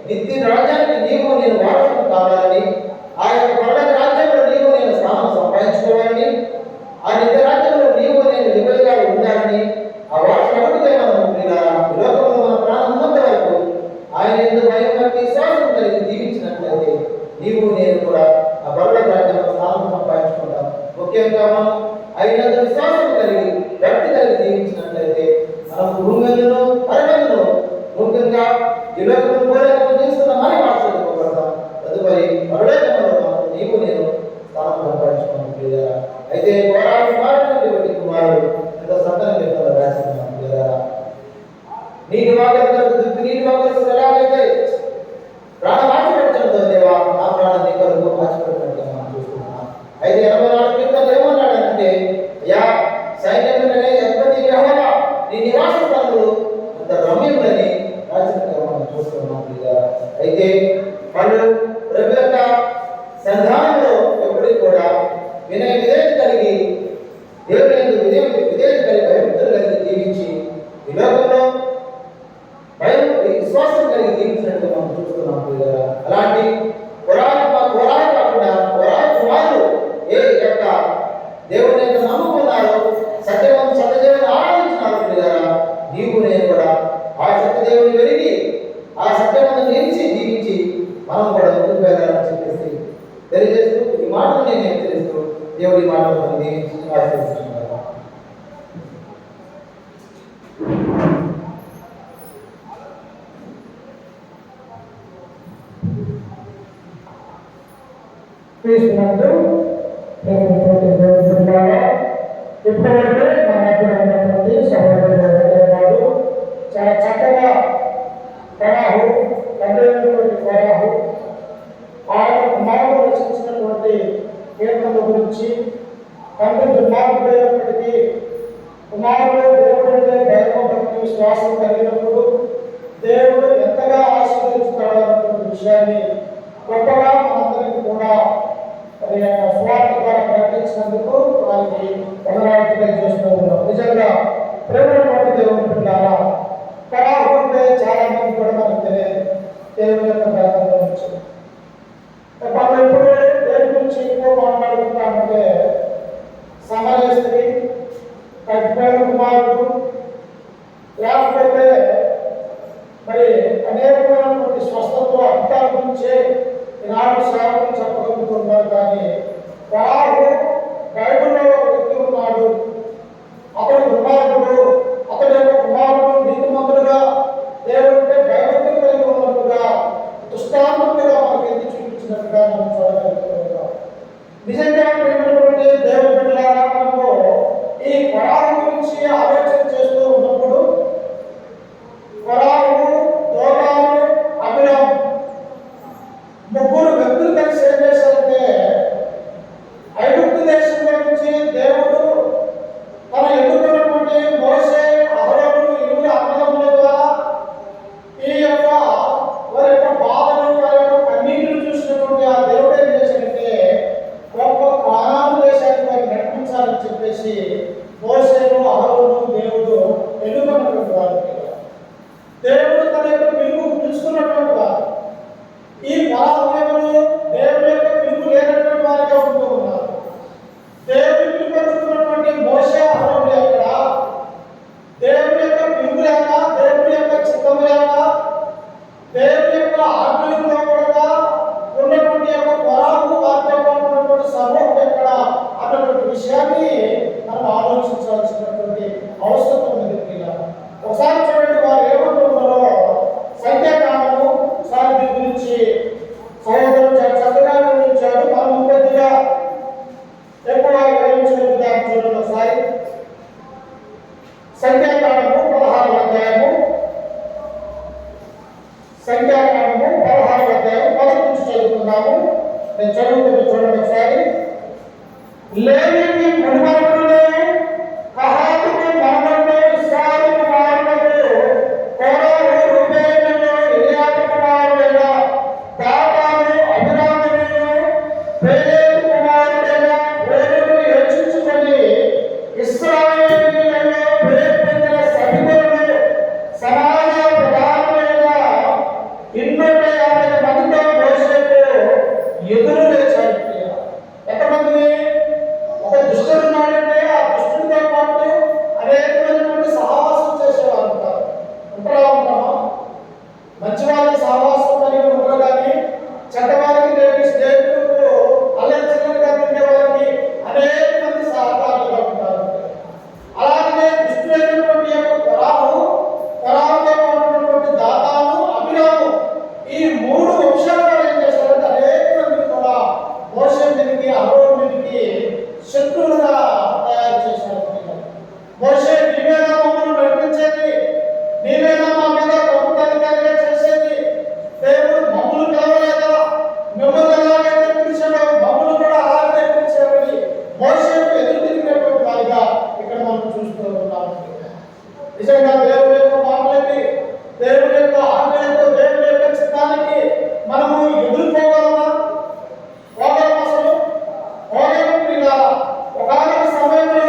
నిత్య రాజ్యానికి నీవు నేను వారసులు కావాలని, ఆ యొక్క బరుడ రాజ్యంలో నీవు నేను స్థానం సంపాదించుకోవాలని, ఆ నిత్య రాజ్యంలో నీవు నేను నిబడిగా ఉండాలని, ఆ వారసులు అడుగుతే మనం పిల్లారా లోకంలో మన ప్రాణం ఉన్నంత వరకు ఆయన ఎందుకు భయం బట్టి విశ్వాసం కలిగి జీవించినట్లయితే నీవు నేను కూడా ఆ బరుడ రాజ్యంలో స్థానం సంపాదించుకుంటాం. ముఖ్యంగా మనం అయినంత విశ్వాసం కలిగి భక్తి కలిగి జీవించినట్లయితే మనం భూమిలో పరమలో ముఖ్యంగా ఈ లోకంలో పోరాటం చేస్తున్న మన వారసత్వపడతాం. తదుపరి బరుడేకంలో మనం నీవు నేను స్థానం సంపాదించుకున్నాం పిల్లారా. అయితే పోరాటం మారినటువంటి కుమారుడు ఎంత సంతానం చెప్తారో రాస్తున్నాం పిల్లారా. నీటి వాకలకు నీటి వాకలకు ఎలాగైతే ప్రాణం ఆశపెట్టడంతో దేవా నా ప్రాణం నీ కొరకు ఆశపెట్టినట్టు మనం చూస్తున్నాం. అయితే 84 కీర్తనలు ఏమన్నాడంటే, యా సైన్యములనే ఎప్పటి యెహోవా నీ నివాస స్థలములు అంత రమ్యములని రాసినట్టుగా మనం చూస్తున్నాం పిల్లారా. అయితే వాళ్ళు ప్రభు యొక్క సంధానంలో ఎప్పటికీ కూడా విధేయత కలిగి దేవుని యందు విధేయత కలిగి భయభక్తులు కలిగి జీవించి ఈ లోకంలో భయం విశ్వాసం కలిగి జీవించినట్టుగా మనం చూస్తున్నాం పిల్లారా. అలాంటి పురాణ కాకుండా పురాణ కుమారులు ఏ యొక్క దేవుని యొక్క నమ్ముకున్నారో, సత్యదేవుని ఆరాధించినారో పిల్లారా, నీవు నేను కూడా ఆ సత్యదేవుని వెలిగి ఆ సత్యమందు నిలిచి జీవించి మనం కూడా ముందుకు వెళ్ళాలని చెప్పేసి తెలియజేస్తూ ఈ మాటలు నేను హెచ్చరిస్తూ దేవుడి మాటలను దీవించి ఆశీర్వదిస్తున్నాను. ఇప్పటివరకు మన దగ్గర ఉన్నటువంటి సహోదరుడు చాలా చక్కగా ఫరాహు ఆయన కుమారుడు రచించినటువంటి కీర్తనల గురించి, తండ్రి దుర్మార్గుడైనప్పటికీ కుమారుడు దేవుడిపై భయభక్తి విశ్వాసం కలిగినప్పుడు దేవుడు ఎంతగా ఆశీర్వదిస్తాడు అన్నటువంటి విషయాన్ని గొప్పగా మనందరికీ కూడా స్వార్థ ద్వారా ప్రకటించినందుకు వారికి వందనాలు చేస్తూ ఉన్నాం. నిజంగా ప్రేమటువంటి దేవుని పిల్లారా, ఫరాహు అంటే చాలా మంది కూడా మనకు తెలియదు దేవుని యొక్క గ్రంథంలో నుంచి. మనం ఇప్పుడు దేని గురించి ఎక్కువ మాట్లాడుకుంటామంటే సమరయ స్త్రీ, కట్టిపోయిన కుమారుడు, లేకపోతే మరి అనేకమైనటువంటి స్వస్థతలు అర్థాల గురించే ఈనాడు సేవకులు చెప్పగలుగుతున్నారు. కానీ ఫరాహు బైబిల్లో ఒక వ్యక్తి ఉన్నాడు, అతడు కుమారుడు, అతడు యొక్క కుమారుడు నీతిమంతుడుగా దేవుడిపై భయభక్తులు కలిగి ఉన్నట్టుగా దృష్టాంతములుగా మనకు ఎత్తి చూపించినట్టుగా మనం చూడగలుగుతున్నాం. నిజంగా ప్రేమైనటువంటి దేవుని బిడ్డలారా, మనము ఈ ఫరాహు గురించి ఆలోచన చేస్తూ ఉన్నప్పుడు ఫరాహు, దోతాను, అబిరాము ముగ్గురు వ్యక్తులు కలిసి ఏం చేశారంటే 5 లేవికి మనుమరుడు, కహాతుకు మనవడు, ఇస్సాకు కుమారుడు, కోరహు, రూబేనును, ఎలియాబు కుమారుడైన దాతాను, అబీరామును, పేలేతు కుమారుడైన హూరును యోచించుకొని ఇశ్రాయేలీయులలో పేరు పొందిన సభికులను సమాజ ప్రధానమైన 250 మందితో మోషేకు ఎదురు లేచారు. ఎంతమంది? ఒక దుష్టుడు ఉన్నాడంటే ఆ దుష్టుడితో పాటు అనేకమైనటువంటి సహవాసం చేసేవారు ఉంటారు. ఉంటామా? మంచి వాళ్ళకి సహవాసం కలిగి ఉంటారు, కానీ చెడ్డవారికి నేటి స్నేహితులకు అల్లరి చిల్లరగా తిరిగే వారికి అనేక మంది సహకారులుగా ఉంటారు. అలాగే దుష్టుడైనటువంటి యొక్క కొరాహుతో ఉన్నటువంటి దాతాను, అబీరాము, ఈ 3 వంశాల వారు ఏం చేశారంటే అనేక మందిని కూడా మోషే మీదకి, అహరోను మీదకి శత్రువులుగా తయారు చేశారు. మోషే, నీవేనా మమ్మల్ని నడిపించేది, నీవేనా మా మీద ప్రభుత్వాధికారిగా చేసేది, దేవుడు మమ్మల్ని పిలవలేదా, మిమ్మల్ని ఎలాగైతే పిలిచాడో మమ్మల్ని కూడా అలాగే పిలిచాడని మోషేకు ఎదురు తిరిగినటువంటి వారిగా ఇక్కడ మనం చూస్తూ ఉన్నాము. నిజంగా దేవుడి యొక్క మాటలకి, దేవుడి యొక్క ఆజ్ఞలకు, దేవుడి యొక్క చిత్తానికి మనము ఎదుర్కోగలమా? అసలు ఒకనొక సమయంలో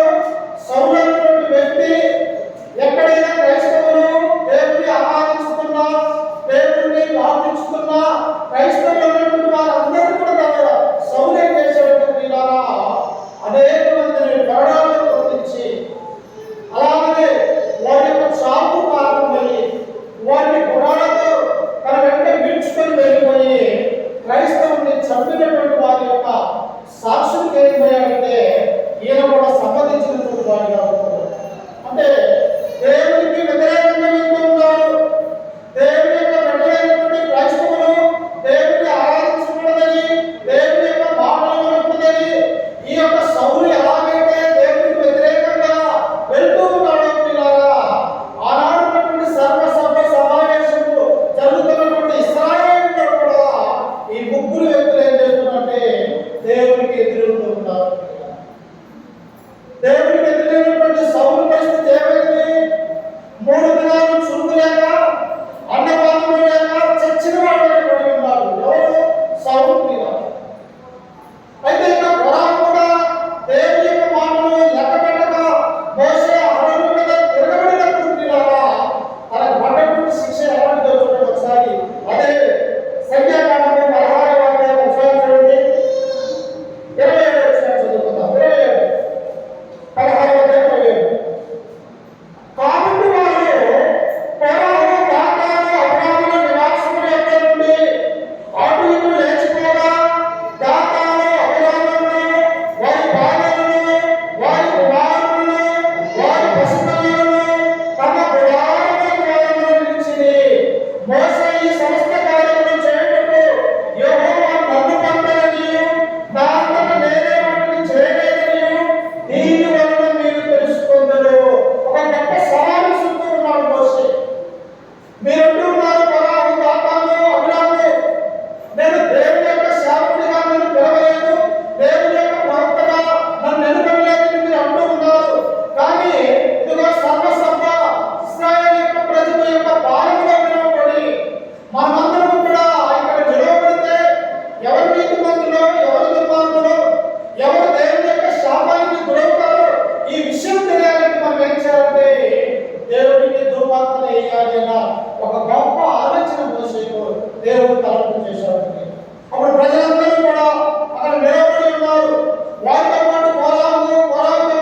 సౌలు అనేటువంటి వ్యక్తి ఎక్కడైనా క్రైస్తవులు దేవుడిని ఆరాధించుతున్నా, దేవుడిని ప్రార్థించుతున్నా, క్రైస్తవులు అనేటువంటి వారందరూ కూడా దగ్గర సౌలు ఏం చేసేటువంటి అనేక మందిని గరడాల్లో పొందించి, అలాగే వారి యొక్క చాపు కారణమై వారిని గుడాలతో తన వెంట వీడ్చుకొని వెళ్ళిపోయి క్రైస్తవుని చంపినటువంటి వారి యొక్క సాక్షులకు ఏమైపోయాడంటే ఈయన కూడా సంబంధించినటువంటి వారిగా ఉంటారు. అంటే దేవునికి వ్యతిరేకంగా వెళ్తూ ఉన్నారు. దేవుని యొక్క వ్యతిరేకటువంటి క్రైస్తవులు దేవుని ఆరాధించకూడదని, దేవుని యొక్క మాటలు వినకూడదని ఈ యొక్క సౌలు ఎలాగైతే దేవునికి వ్యతిరేకంగా వెళ్తూ ఉన్నాడో పిల్లరా, ఆనాడున్నటువంటి సర్వసభ సమావేశంలో జరుగుతున్నటువంటి ఇశ్రాయేలులో కూడా ఈ 3 వ్యక్తులు ఏం చేస్తున్నారంటే దేవునికి ఎదురుతూ ఉన్నారు. దేవునికి ఎదురైనటువంటి సౌలు పరిస్థితి ఏమైంది? 3 దినాలు చురుకు లేక, అన్నపానము లేక చచ్చిన వాడు పడి ఉన్నారు. ఎవరు? సౌలు మీద. అయితే ఇక కొరాహు కూడా దేవుని యొక్క మాటలు లెక్క పెట్టక మోషే, అహరోను మీద తిరగబడినప్పుడు పిల్లరా, తనకు పడ్డటువంటి శిక్ష ఎలాంటిదో చూడండి ఒకసారి. అదే సంఖ్యాకాండం 16వ అధ్యాయం ఒకసారి చూడండి. 27వ వచనం చదువుకుందాం. 27, 16వ అధ్యాయం 27. కాబట్టి వారు కొరాహు, దాతాను, అబీరాముల నివాసముల యొద్ద నుండి అటు ఇటు లేచిపోగా, దాతాను, అబీరాములను, వారి భార్యలను, వారి కుమారులను, వారి పసిపిల్లలను తమ గుడారములకు వెళ్ళమని పిలిచిరి. మోషే ఈ సమస్త కార్యములు చేయుటకు యెహోవా నన్ను పంపెననియు, నా అంతట నేనే వాటిని చేయలేదనియు దీని వలన మీరు తెలుసుకొందురు. ఒక గొప్ప సవాలు ఇస్తూ ఉన్నాడు మోషే. మీరంటూ ఉన్నారు, కొరాహు, దాతాను, అబీరాము, నేను దేవుని యొక్క సేవకుడిగా నన్ను పిలవలేదు, దేవుని యొక్క ప్రవక్తగా నన్ను ఎన్నుకోలేదని మీరు అంటూ ఉన్నారు. కానీ ఇదిగో సర్వసభ ఇశ్రాయేలు యొక్క ప్రజల యొక్క భారములో నిలవబడి మనమందరం కూడా ఇక్కడ నిలవబడితే ఎవరు నీతిమంతులో, ఎవరు దుర్మార్గులో, ఎవరు దేవుని యొక్క శాపానికి గురవుతారో ఈ విషయం తెలియాలంటే మనం ఏం చేయాలంటే దేవుడికి ధూపార్పణ వేయాలి అన్న ఒక గొప్ప ఆలోచన మోషేకు దేవుడు తలంపు చేశాడు. అప్పుడు ప్రజలందరూ కూడా అక్కడ నిలబడి ఉన్నారు. వారితో పాటు కొరాహుతో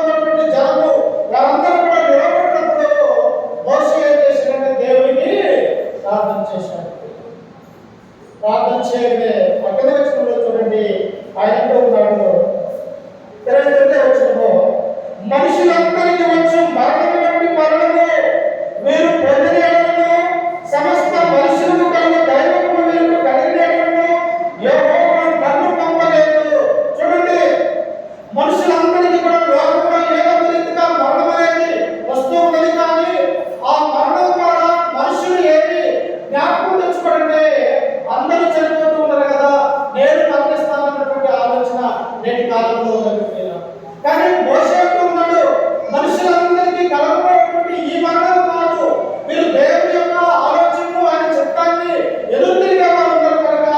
ఉన్నటువంటి జనము వారందరూ కూడా నిలబడినప్పుడు మోషే ఏం చేశాడంటే దేవుడికి ప్రార్థన చేశాడు. ప్రార్థన చేయగానే పక్కన వచనంలో చూడండి, ఆయన అంటూ ఉన్నాడు, 29వ వచనము, మనుషులందరికీ వచ్చు మరణము నుండి మరణము వీరు పొందిన ఎడలను, సమస్త మనుషులకు కలుగు దైవము వీరు కలిగిన ఎడలను యెహోవా నన్ను పంపలేదు. చూడండి, మనుషులందరికీ కూడా లోకంలో ఏదో రీతిగా మరణం అనేది వస్తూ ఉన్నది, కానీ ఆ మరణం ద్వారా మనుషులు ఏమి జ్ఞాపకం తెచ్చుకోండి, అందరూ చనిపోతూ ఉన్నారు కదా, నేను మరణిస్తానన్నటువంటి ఆలోచన నేటి కాలంలో ఉన్నది. కానీ మోషే అంటూ ఉన్నాడు, మనుషులందరికీ కలగబోయేటువంటి ఈ మరణం కాదు, మీరు దేవుని యొక్క ఆలోచనను ఆయన చిత్తాన్ని ఎదురుతిరిగే వారు ఉన్నారు కనుక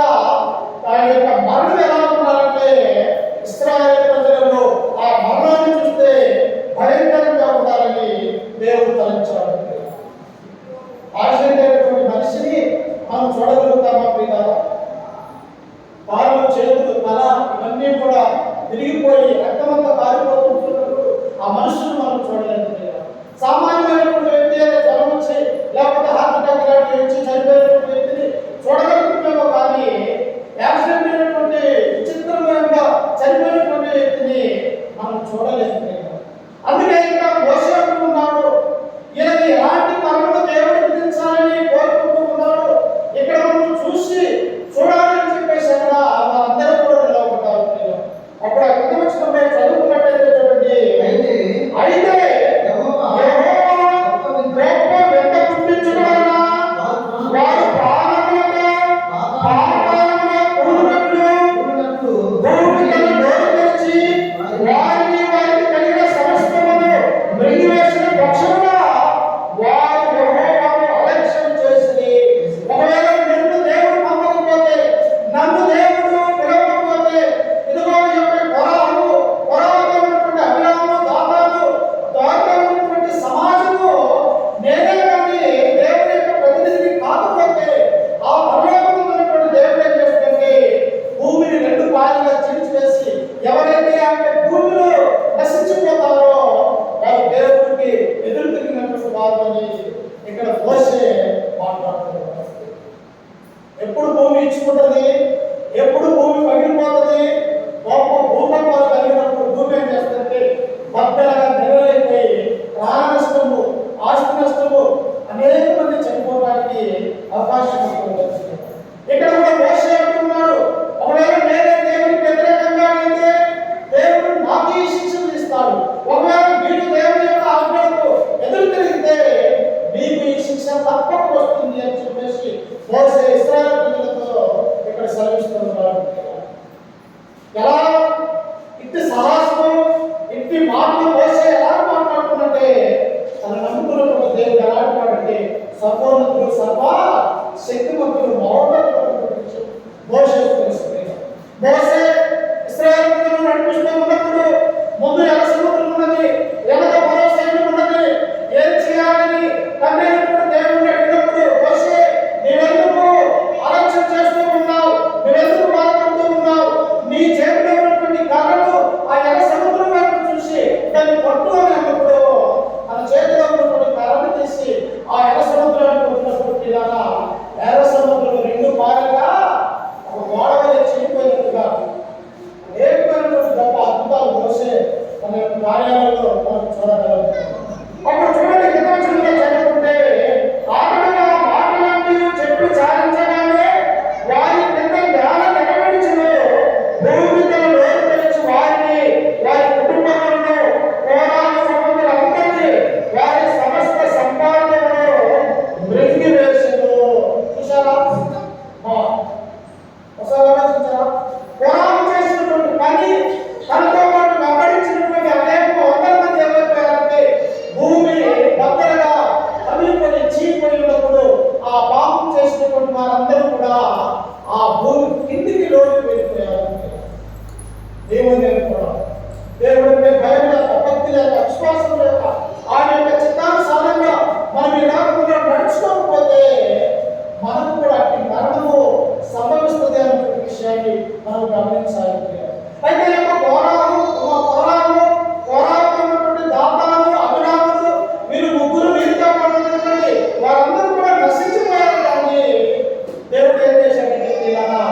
ఆయన యొక్క మరణం ఎలా ఉండాలంటే ఇశ్రాయేలు ప్రజలలో ఆ మరణాన్ని చూస్తే భయంకరంగా ఉండాలని దేవుడు తలంచాడు. ఆశ్చర్యమైనటువంటి మనిషిని మనం చూడగలుగుతామా ప్రియులారా? కాళ్ళు చేతులు తల ఇవన్నీ కూడా తిరిగిపోయి రక్తమంతా కారిపోతుంటున్నప్పుడు ఆ మనుషులను మనం చూడలేదు. సామాన్యమైనటువంటి వ్యక్తి అయితే జ్వరం వచ్చి లేకపోతే హార్ట్ అటాక్ లాంటి వచ్చి చనిపోయినటువంటి వ్యక్తిని చూడగలుగుతున్నామో కానీ యాక్సిడెంట్ అయినటువంటి విచిత్రంగా చనిపోయినటువంటి వ్యక్తిని మనం చూడలేదు. అందుకే ఇక్కడ మోషే అంటూ ఉన్నాడు, ఈయనకి ఎలాంటి మరణము దేవుడు విధించాలని కోరుకుంటూ ఉన్నాడు. ఇక్కడ మనం చూడాలి అని చెప్పేసి అక్కడ వాళ్ళందరూ కూడా నిలవబడ్డారు. అప్పుడు ఆ కింద వచ్చిన చదువుకున్నట్టయితే చూడండి, అయితే యెహోవా గొప్ప వెంట పుట్టించడం వలన వారు పాపములతో కూడినట్లు భూమి తన నోరు తెరిచి వారికి కలిగిన సమస్తమును మృంగివేసిన పక్షమున వారు యెహోవాను అలక్ష్యం చేసి, ఒకవేళ నన్ను దేవుడు నమ్మకపోతే, నన్ను దేవుడు పిలవకపోతే, ఇదిగో ఈ యొక్క కొరాతో ఉన్నటువంటి అభిరాము దాంతో ఉన్నటువంటి సమాజము నేనే కానీ దేవుని యొక్క ప్రతినిధిని కాకపోతే ఆ పరలోకము ఉన్నటువంటి దేవుడు ఏం చేస్తుంటే భూమిని రెండు పాలుగా చీల్చివేసి ఎవరైతే ఆ భూమిలో నశించిపోతారో వారు దేవుడికి ఎదురు తిరిగినటువంటి వారు అని ఇక్కడ మోషే మాట్లాడుతున్నారు. ఎప్పుడు భూమి ఇచ్చుకుంటుంది, ఎప్పుడు భూమి పగిలిపోతుంది, గొప్ప భూకంపాలు కలిగినప్పుడు భూమి ఏం చేస్తుంటే బద్దలుగా నెలలైపోయి ప్రాణ నష్టము, ఆస్తి నష్టము, అనేక మంది చనిపోవడానికి అవకాశం ఉంటుంది. ఇక్కడ కూడా మోషే అంటున్నాడు, ఒకవేళ నేనే దేవునికి వ్యతిరేకంగా అయితే దేవుడు నాకు ఈ శిక్షను ఇస్తాడు, ఒకవేళ మీరు దేవుని యొక్క ఆజ్ఞలకు ఎదురు తిరిగితే మీకు ఈ శిక్ష తప్పక వస్తుంది అని చెప్పేసి మోషే ఇశ్రాయేలు ప్రజలతో ఇక్కడ సెలవిస్తున్నాడు. ఎలా ఇట్టి సాహసము, ఇట్టి మాటలు మోషే ఎలా మాట్లాడుతున్నట్టే తన నమ్ముకున్నటువంటి దేవుడు ఎలాంటి వాడంటే సర్వోన్నతుడు, సర్వ శక్తిమంతుడు, మౌనమైనటువంటి మోషే తెలుస్తుంది. మోషే ఇశ్రాయేలు ప్రజలను నడిపిస్తూ ఉన్నప్పుడు ముందు ఎర్ర సముద్రం ఉన్నది, వెనక మరో సైన్యం ఉన్నది. ఏం చేయాలని తండ్రి దేవుడిని అడిగినప్పుడు మోషే నీవెందుకు ఆలోచన చేస్తూ ఉన్నావు, నువ్వెందుకు బాధపడుతూ ఉన్నావు, నీ చేతిలో ఉన్నటువంటి కర్రను ఆ ఎర్ర సముద్రం వైపు చూసి దాన్ని పట్టు అని అన్నప్పుడు తన చేతిలో ఉన్నటువంటి కర్రను తీసి ఆ ఎర్ర సముద్రాన్ని కొట్టినప్పుడు ఇలాగా ఎర్ర సముద్రం రెండు పాలుగా ఒక గోడవలే చీలిపోయినట్టుగా ఏమైనటువంటి గొప్ప అద్భుతాలు మోసే మన యొక్క కార్యాలయంలో మనం చూడగలం. అప్పుడు చూడండి, కింద చదువుకుంటే ఆటగా మాటలాంటి చెట్లు చాలించగానే వారి కింద జ్ఞాన నెరవేర్చును, భూమి తన నోరు తెరిచి వారిని, వారి కుటుంబాలను, కోరాల సంబంధులందరినీ, వారి సమస్త సంపాదనను మృంగివేసెను. చూసారా? ఒకసారి ఆలోచించారా? కోరాలు చేసినటువంటి పని, తనతో పాటు వెంబడించినటువంటి అనేక వందల మంది ఏమైపోయారంటే భూమి బద్దలుగా కమిలిపోయి చీలిపోయినప్పుడు ఆ పాపం చేసినటువంటి వారందరూ కూడా ఆ భూమి కిందికి లోకి వెళ్ళిపోయారు. దేవుని కూడా దేవుడి భయం లేక, భక్తి లేక, విశ్వాసం లేక, ఆయన యొక్క చిత్తానుసారంగా మనం ఈ లోకంలో నడుచుకోకపోతే మనకు కూడా అట్టి మరణము సంభవిస్తుంది అనే విషయాన్ని మనం గమనించాలి. అయితే ఉన్నటువంటి దాతాలు, అభిరాములు, వీరు ముగ్గురు వీరితో పడుతున్నటువంటి వారందరూ కూడా నశించిపోయారు. కానీ దేవుడు ఏం చేశాడంటే ఇలాగా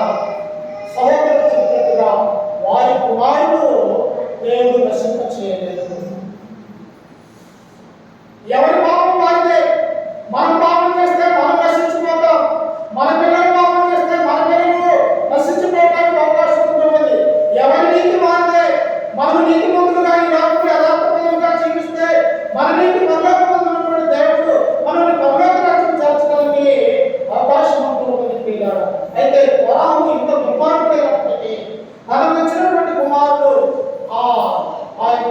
సహోదరులు చెప్పినట్టుగా వారి కుమారుడు దేవుడు నశింప చేయలేదు. ఎవరి పాపం వారిదే. మనం పాపం చేస్తే మనం నశించిపోతాం, మన పిల్లలు పాపం చేస్తే మన పిల్లలు నశించిపోవడానికి అవకాశం ఉంటుంది. ఎవరి నీతి వారిదే. మనం నీతి మంతులుగా ఈ లోకంలో యథార్థవంతంగా జీవిస్తే మన నీతి పరలోకమందున్నటువంటి దేవుడు మనల్ని పరలోక రాజ్యం చేర్చడానికి అవకాశం ఉంటుంది. అయితే కొరాహు ఇంత దుర్మార్గుడైనప్పటికీ తనకు వచ్చినటువంటి కుమారుడు ఆ యొక్క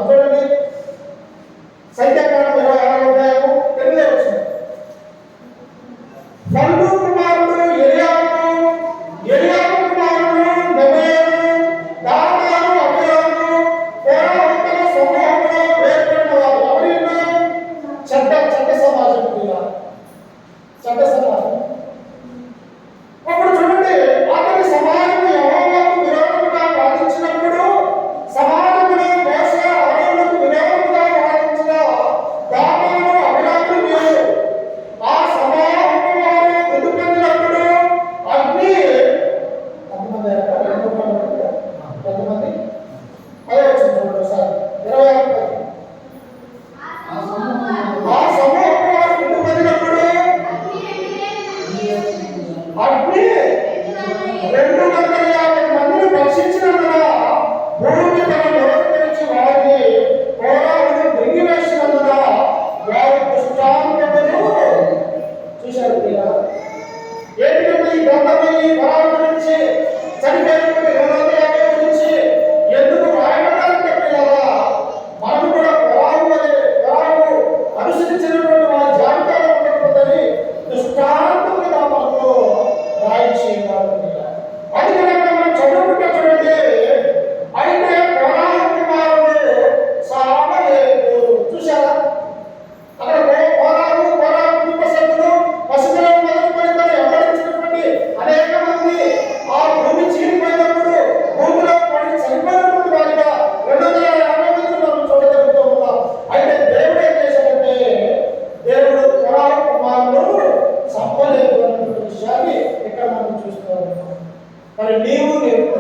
చూడండి, సంఖ్యాకాండం 26వ అధ్యాయము 8వ వచనం. ఫల్లు కుమారుడు ఎలియాబు, ఎలియాబు కుమారుడు నెబయేలు, దాతాను అబీరాము, కోరాహుల సమూహంలో వేర్పడిన వారు ఎవరిలో? చెడ్డ సమాజం, చెడ్డ సమాజం. అప్పుడు చూడండి, అతని సమాజము యెహోవాకు విరోధముగా వాదించినప్పుడు, సమాజంలో మోషే అహరోనులకు విరోధముగా వాదించిన దాతాను అబీరాములు వీరు. ఆ సమాజము వారు మృతి పొందినప్పుడు అగ్ని ఎంతమంది? అదే వచ్చింది చూడండి ఒకసారి 26. ఆ సమూహం వారు మృతి పొందినప్పుడు అగ్ని 250 మందిని భక్షించినందున భూమి తన నోరు తెరిచి వారిని కోరాలను మృంగివేసినందున వారి దృష్టాంతములు చూశారు. ఏంటంటే ఈ గ్రంథంలో ఈ ఫరోను గురించి, చనిపోయినటువంటి 250 గురించి ఎందుకు రాయబడాలంటే పిల్లరా, మనం కూడా ఫరోను అనుసరించినటువంటి వారి జాబితాలో ఉండకూడదని దృష్టాంతములుగా మనకు రాయించి ఉన్నారు. అది కనుక మనం చదువుకుంటే చూడండి, అయితే ఫరోను కుమారుడు సావలేదు. చూశారా? అక్కడ ఫరోను కుటుంబ సభ్యులు, పసిపిల్లలు మొదలుకొని తను వెంబడించినటువంటి అనేక మంది ఆ భూమి చీలిపోయినప్పుడు భూమిలో పడి చనిపోయినటువంటి వారిగా 250 మందిని మనం చూడగలుగుతూ ఉన్నాం. అయితే దేవుడు ఏం చేశాడంటే, దేవుడు ఫరోను కుమారుడు చంపలేదు అన్నటువంటి విషయాన్ని ఇక్కడ మనం చూస్తూ ఉన్నాం. మరి నీవు నేను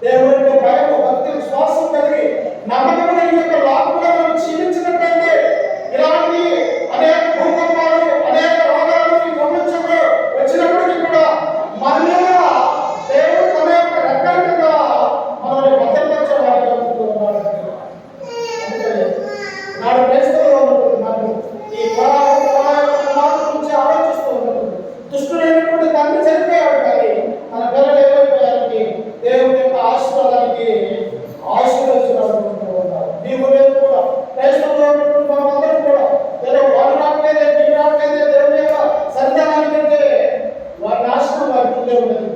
దేవుడితో భయం, భక్తి, విశ్వాసం కలిగి నమ్మకం కలిగి యొక్క లాభాలను క్షీణించినట్లయితే ఇలాంటి అనేక భూకంపాలు, అనేక రోగాలు ఈ ప్రపంచంలో వచ్చినప్పటికీ కూడా మన మీద దేవుడు తన యొక్క రెక్కల కింద మనల్ని భద్రపరచడానికి అనుకుంటూ ఉన్నాడు. అందుకని నాడు క్రైస్తవులు ఉన్నప్పుడు ఈ కుమారుడు గురించి ఆలోచిస్తూ ఉన్నప్పుడు దుష్టుడైనటువంటి తండ్రి చనిపోయాడు, కానీ తన పిల్లలు ఏమైపోయారంటే దేవుని యొక్క ఆశీర్వాదానికి ఆశీర్వదించినాడు. నీవు నేను కూడా క్రైస్తవులు ఉన్నటువంటి మనమందరం కూడా ఏదో వారు రాకలేదే, నీవు రాకలేదే, దేవుని యొక్క సన్నిధానానికంటే వారి నాశనం వారి ముందే ఉండదు.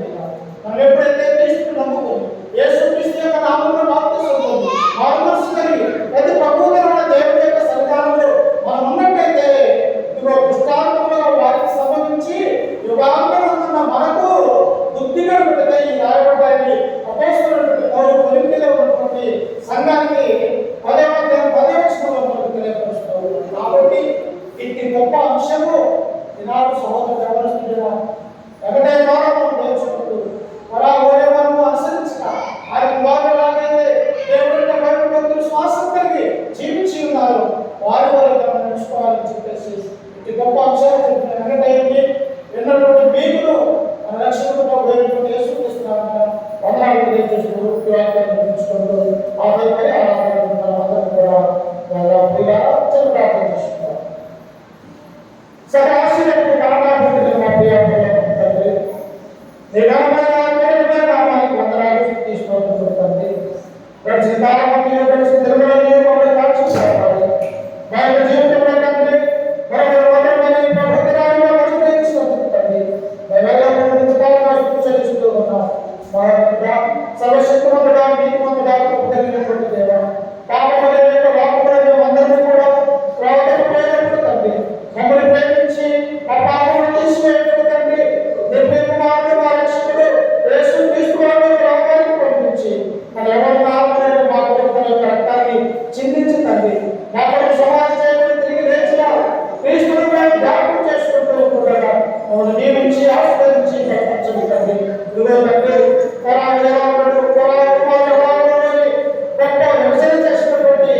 మనం ఎప్పుడైతే క్రీస్తుని నమ్ముకొని యేసు క్రీస్తు యొక్క నామములో బాప్తిసం పొంది మారుమనస్సు కలిగి ప్రతి ప్రభువులో ఉన్న దేవుని యొక్క సన్నిధానంలో మనం ఉన్నట్టయితే ఇదిగో దృష్టాంతంలో వారికి సంబంధించి యుగాంతరంలో మనకు బుద్ధిగా ఉంటుంది. ఈ రాయబడ్డాన్ని అపోస్తలుడైనటువంటి పౌలు కొరింథీలో ఉన్నటువంటి సంఘానికి 10వ అధ్యాయం 10వ వచనంలో మనకు తెలియపరుస్తూ ఉన్నాడు. కాబట్టి ఇది గొప్ప అంశము ఈనాడు సహోదరుడు గమనిస్తున్నా. ఒకటే ద్వారా మనం నేర్చుకుంటూ అలా ఓడేవారు అనుసరించక ఆయన కుమారులాగైతే దేవుడితో భయపడుతూ విశ్వాసం కలిగి జీవించి ఉన్నారు, వారి వల్ల మనం నేర్చుకోవాలని చెప్పేసి ఇది గొప్ప అంశాలు చెప్తున్నారు. ఎందుకంటే ఎన్నటువంటి మీకును మన రక్షణతో పోయినటువంటి యేసుక్రీస్తునామమున వందనాలు తెలియజేస్తూ వాక్యాన్ని ముగించుకుంటూ ఆ పై అందరం కూడా ప్రార్థన చేస్తున్నారు. సరే ఆశీర్వదించి కారణాభివృద్ధి మా ప్రియాన్ని నిఘనమైన నామానికి వందనాలు తీసుకోవాలి. గడిచిన కాలంలో గడిచిన తెలుగులో మమ్మల్ని కాల్చుకోవాలి. మా యొక్క జీవితంలో తండ్రి మరొక ప్రభుత్వాన్ని అనుగ్రహించినందుకు తండ్రి చెల్లిస్తూ ఉన్నాం. మా యొక్క సర్వశక్తిమంతుడా, నీతిమంతుడా, కలిగినటువంటి దేవ, పాపమనే రాకపోయిన అందరినీ కూడా ప్రవర్తకపోయినప్పుడు తండ్రి మమ్మల్ని ప్రేమించి ఆ పాపమును తీసివేయటం తండ్రి నిర్భయకుమారుడు మా రక్షకుడు యేసు క్రీస్తు వారిని లోకానికి పంపించి మన ఎవరి నామమున మా కొరకు తన యొక్క రక్తాన్ని చిందించి తండ్రి మా కొరకు సమాధి చేయబడి తిరిగి లేచిన క్రీస్తును మేము జ్ఞాపకం చేసుకుంటూ ఉండగా మమ్మల్ని నియమించి ఆశీర్వదించి బలపరచండి తండ్రి. నువ్వే తండ్రి గొప్ప విమర్శన చేసినటువంటి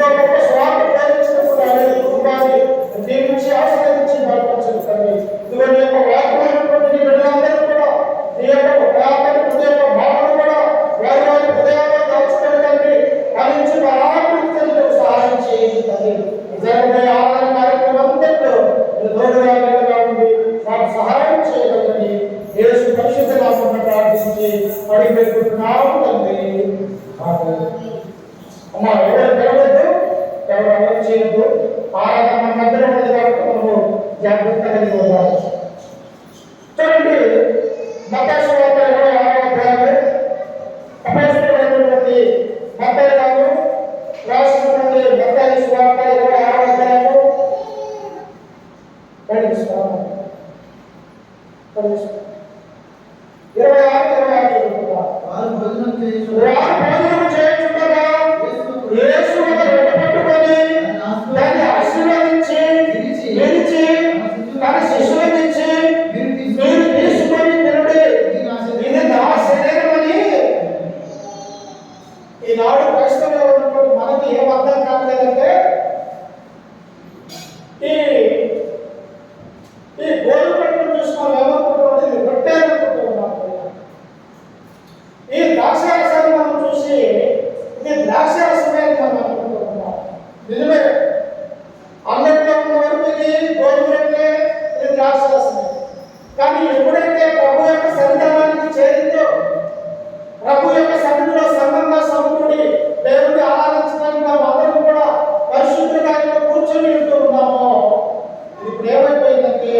గొప్ప స్వార్థ ప్రయోగించినటువంటి కుటుంబాన్ని నియమించి ఆశీర్వదించి బలపరచండి తండ్రి. నువ్వు నీ యొక్క వాక్యమైనటువంటి నీ బిడ్డలందరూ కూడా నీ యొక్క వ్యాపారి హృదయ భావన కూడా వారి వారి హృదయాల్లో దాచుకొని తండ్రి ఫలించి బలాభివృద్ధి సహాయం చేయండి తండ్రి. నిజంగా ఆరాధన కార్యక్రమం అంతట్లో తోడుగా నీడగా ఉండి మాకు సహాయం చేయగలని యేసు పరిశుద్ధ నామమున ప్రార్థించి అడిగి పెట్టుకుంటున్నాము తండ్రి. ఆమేన్. అమ్మా ఎవరు తెలవద్దు, ఎవరు అలర్ట్ చేయొద్దు. ఆరాధన మన మధ్యలో ఉన్నది కాబట్టి మనము జాగ్రత్తగా కలిగి ఉండాలి. చూడండి, మత్తయి సువార్త 26వ అధ్యాయం అపోస్తలుడైనటువంటి మత్తయి గారు రాసినటువంటి మత్తయి సువార్త 26వ అధ్యాయం పఠిస్తాము. 26 చదువుకుందాం. వారు భోజనం చేయుచుండగా యేసు ఒక రొట్టె పట్టుకొని దాన్ని ఆశీర్వదించి విరిచి తన శిష్యులకు ఇచ్చి, మీరు తీసుకొని తినుడి, ఇది నా శరీరమని. ఈనాడు క్రైస్తవులు ఉన్నటువంటి మనకి ఏం అర్థం కావట్లేదంటే, ఈ గోధుమ రొట్టెను చూసి మనం ఏమనుకుంటున్నాం, ఇది రొట్టె అనుకుంటున్నాం. ఈ ద్రాక్షారసాన్ని మనం చూసి ఇది ద్రాక్షారసమే అని మనం అనుకుంటున్నాం. నిజమే, అన్నట్లో ఉన్న వరకు ఇది గోధుమ రొట్టె, ఇది ద్రాక్షారసమే. కానీ ఎప్పుడైతే ప్రభు యొక్క సన్నిధానానికి చేరిందో, ప్రభు యొక్క సన్నిధిలో సంఘంగా సమకూడి దేవుడిని ఆరాధించడానికి మనం అందరం కూడా పరిశుద్ధంగా కూర్చొని ఉంటూ ఉన్నాము. ఇప్పుడు ఏమైపోయిందంటే,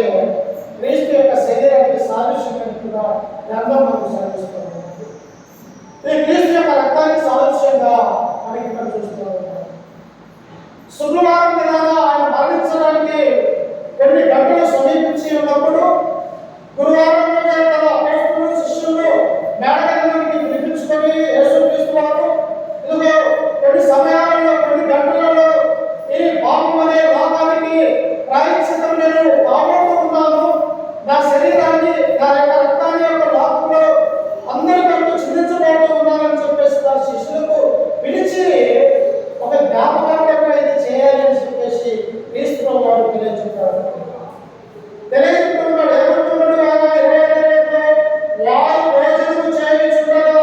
క్రీస్తు యొక్క శరీరానికి సాదృశ్యంగా గ్రంథం మనకు సాధిస్తుంది. ఈ క్రీస్తు యొక్క రక్తానికి సాదృశ్యంగా మనకి ఇక్కడ చూస్తూ ఉన్నాం. శుక్రవారం దినాన ఆయన మరణించడానికి కొన్ని గంటలు సమీపించి ఉన్నప్పుడు, గురువారం రోజు తన అపోస్తలులు శిష్యులు మేడగదిలోకి పిలిపించుకొని యేసుక్రీస్తు వారు, ఇదిగో కొన్ని సమయాలలో కొన్ని గంటలలో ఈ పాపం అనే లోకానికి ప్రాయశ్చిత్తం నేను కాబోతూ ఉన్నాను, నా శరీరాన్ని నా యొక్క రక్తాన్ని యొక్క లోకంలో అందరికంటూ చిందించబోతూ ఉన్నానని చెప్పేసి తన శిష్యులకు పిలిచి ఒక జ్ఞాపకార్థంగా ఇది చేయాలి అని చెప్పేసి క్రీస్తులో వారు తెలియజేస్తారు. తెలియజేస్తున్నాడు, ఏమంటున్నాడు వారు భోజనం చేయించుండగా,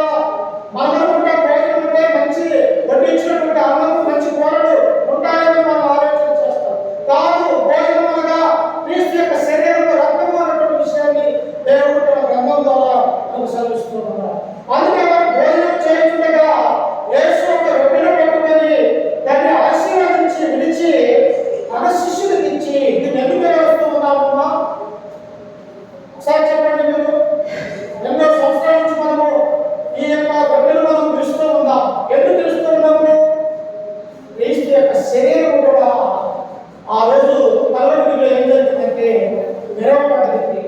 మనం కూడా భోజనం ఉంటే మంచి వడ్డించినటువంటి అన్నం, మంచి కూరలు ఉంటాయని మనం ఆలోచన చేస్తాం. కాదు, భోజనం అనగా క్రీస్తు యొక్క శరీరం రక్తము అన్నటువంటి విషయాన్ని దేవుడు తన గ్రంథం ద్వారా మనకు సెలవిస్తున్నాడు. అందుకే మనం భోజనం చేయించుండగా యేసు ఒక రొట్టెను పట్టుకొని దాన్ని ఆశీర్వదించి విడిచి తన శిష్యులకు ఇచ్చి, దీన్ని ఎందుకు వేస్తూ ఉన్నామమ్మా ఒకసారి చెప్పండి. మీరు ఎన్నో సంవత్సరాల నుంచి మనము ఈ యొక్క రొట్టెను మనం పిలుస్తూ ఉన్నాం. ఎందుకు పిలుస్తూ ఉన్నాము? క్రీస్తు యొక్క శరీరం కూడా ఆ రోజు కల్వరిలో ఏం జరిగిందంటే విరవబడ్డది.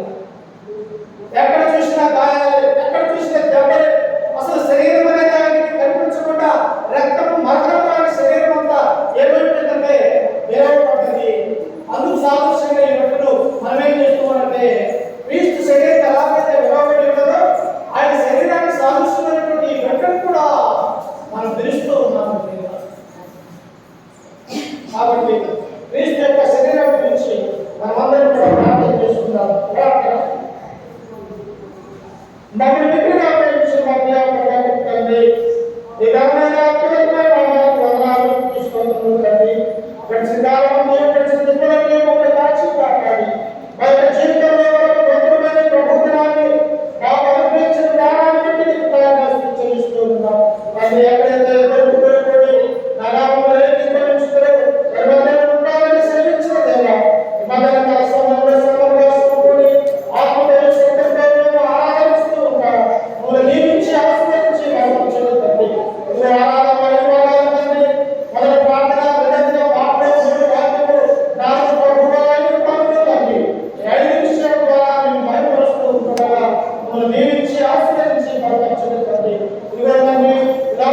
ఎక్కడ చూసినా గాయాలు, ఎక్కడ చూసినా దెబ్బలు, అసలు శరీరం అనేది ఆయనకి కనిపించకుండా రక్తము మరకడం శరీరం అంతా ఏమైపోయిందంటే విరవబడ్డది. అందుకు సాదృశ్యంగా ఈ రొట్టెను మనం ఏం చేస్తున్నామంటే, క్రీస్తు శరీరం ఎలాగైతే విరవబడి ఉన్నదో ఆయన శరీరానికి సాదృశ్యమైనటువంటి ఈ రొట్టెను కూడా మనం పిలుస్తూ ఉన్నాము. కాబట్టి క్రీస్తు యొక్క శరీరం గురించి మనమందరం కూడా ప్రార్థన చేసుకుందాం. మమ్మల్ని మిత్రులుగా ప్రేమించిన మా ప్రియ తండ్రి, ఈ ఘనమైన అద్భుతమైన వందనాలు తీసుకుంటున్నాము తండ్రి. గడిచిన కాలంలో గడిచిన దిక్కులన్నీ మమ్మల్ని కాచి కాపాడి మా యొక్క జీవితంలో వందరమైన ప్రభుత్వాన్ని మాకు అనుగ్రహించిన జ్ఞానాన్ని బట్టి నీకు ప్రయాణాలు చెల్లిస్తూ ఉన్నాం. అది ఎక్కడైతే దొరుకుతున్నటువంటి నా నామంలో ఏమి భరించుతారో ఎవరందరూ ఉంటారని సేవించిన దేవా, మమ్మల్ని మన సమయంలో సమయంగా సమకూడి ఆత్మదేవ శక్తితో మేము ఆరాధిస్తూ ఉంటాం. మమ్మల్ని నియమించి ఆశీర్వదించి బలపరచండి తండ్రి. ఇది ఆరాధన పరిపాలన తండ్రి. మొదటి ప్రార్థన విధంగా పాటలు మూడు వాక్యము నాలుగు ప్రభువుగా 5 పనులు తండ్రి. 5 విషయాల ద్వారా మేము బయటపరుస్తూ ఉంటుండగా మమ్మల్ని నియమించి ఆశీర్వదించి బలపరచండి తండ్రి. ఇదిగో తండ్రి, ఇలా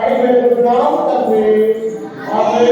అడిగిపెట్టుకున్నాము తండ్రి. ఆమేన్.